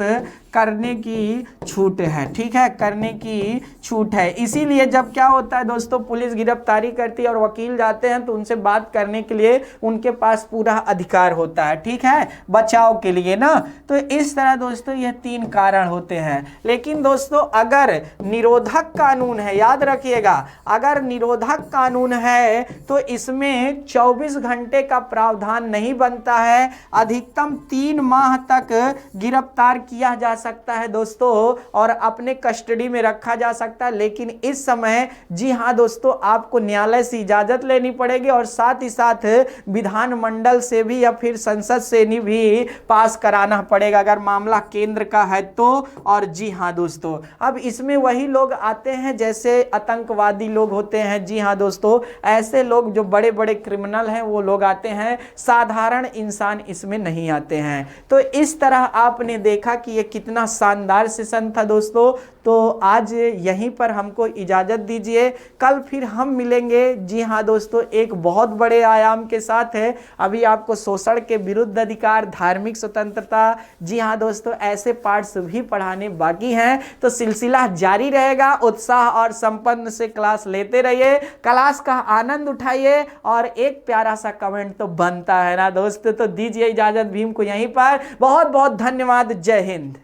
करने की छूट है, ठीक है, करने की छूट है। इसीलिए जब क्या होता है दोस्तों, पुलिस गिरफ्तारी करती है और वकील जाते हैं तो उनसे बात करने के लिए उनके पास पूरा अधिकार होता है, ठीक है, बचाव के लिए ना। तो इस तरह दोस्तों ये 3 कारण होते हैं। लेकिन दोस्तों अगर निरोधक कानून है, याद रखिएगा, अगर निरोधक कानून है तो इसमें 24 घंटे का प्रावधान नहीं बनता है, अधिकतम 3 माह तक गिरफ्तार किया जा सकता है दोस्तों और अपने कस्टडी में रखा जा सकता है। लेकिन इस समय, जी हाँ दोस्तों, आपको न्यायालय से इजाजत लेनी पड़ेगी और साथ ही साथ विधानमंडल से भी या फिर संसद से भी पास कराना पड़ेगा अगर मामला केंद्र का है तो। और जी हाँ दोस्तों, अब इसमें वही लोग आते हैं जैसे आतंकवादी लोग होते हैं, जी हाँ दोस्तों, ऐसे लोग जो बड़े बड़े क्रिमिनल हैं वो लोग आते हैं, साधारण इंसान इसमें नहीं आते हैं। तो इस तरह आपने देखा कि ये कितना शानदार सेशन था दोस्तों। तो आज यहीं पर हमको इजाज़त दीजिए, कल फिर हम मिलेंगे, जी हाँ दोस्तों, एक बहुत बड़े आयाम के साथ है। अभी आपको शोषण के विरुद्ध अधिकार, धार्मिक स्वतंत्रता, जी हाँ दोस्तों, ऐसे पार्ट्स भी पढ़ाने बाकी हैं। तो सिलसिला जारी रहेगा, उत्साह और संपन्न से क्लास लेते रहिए, क्लास का आनंद उठाइए और एक प्यारा सा कमेंट तो बनता है ना दोस्तों। तो दीजिए इजाज़त भीम को यहीं पर। बहुत बहुत धन्यवाद। जय हिंद।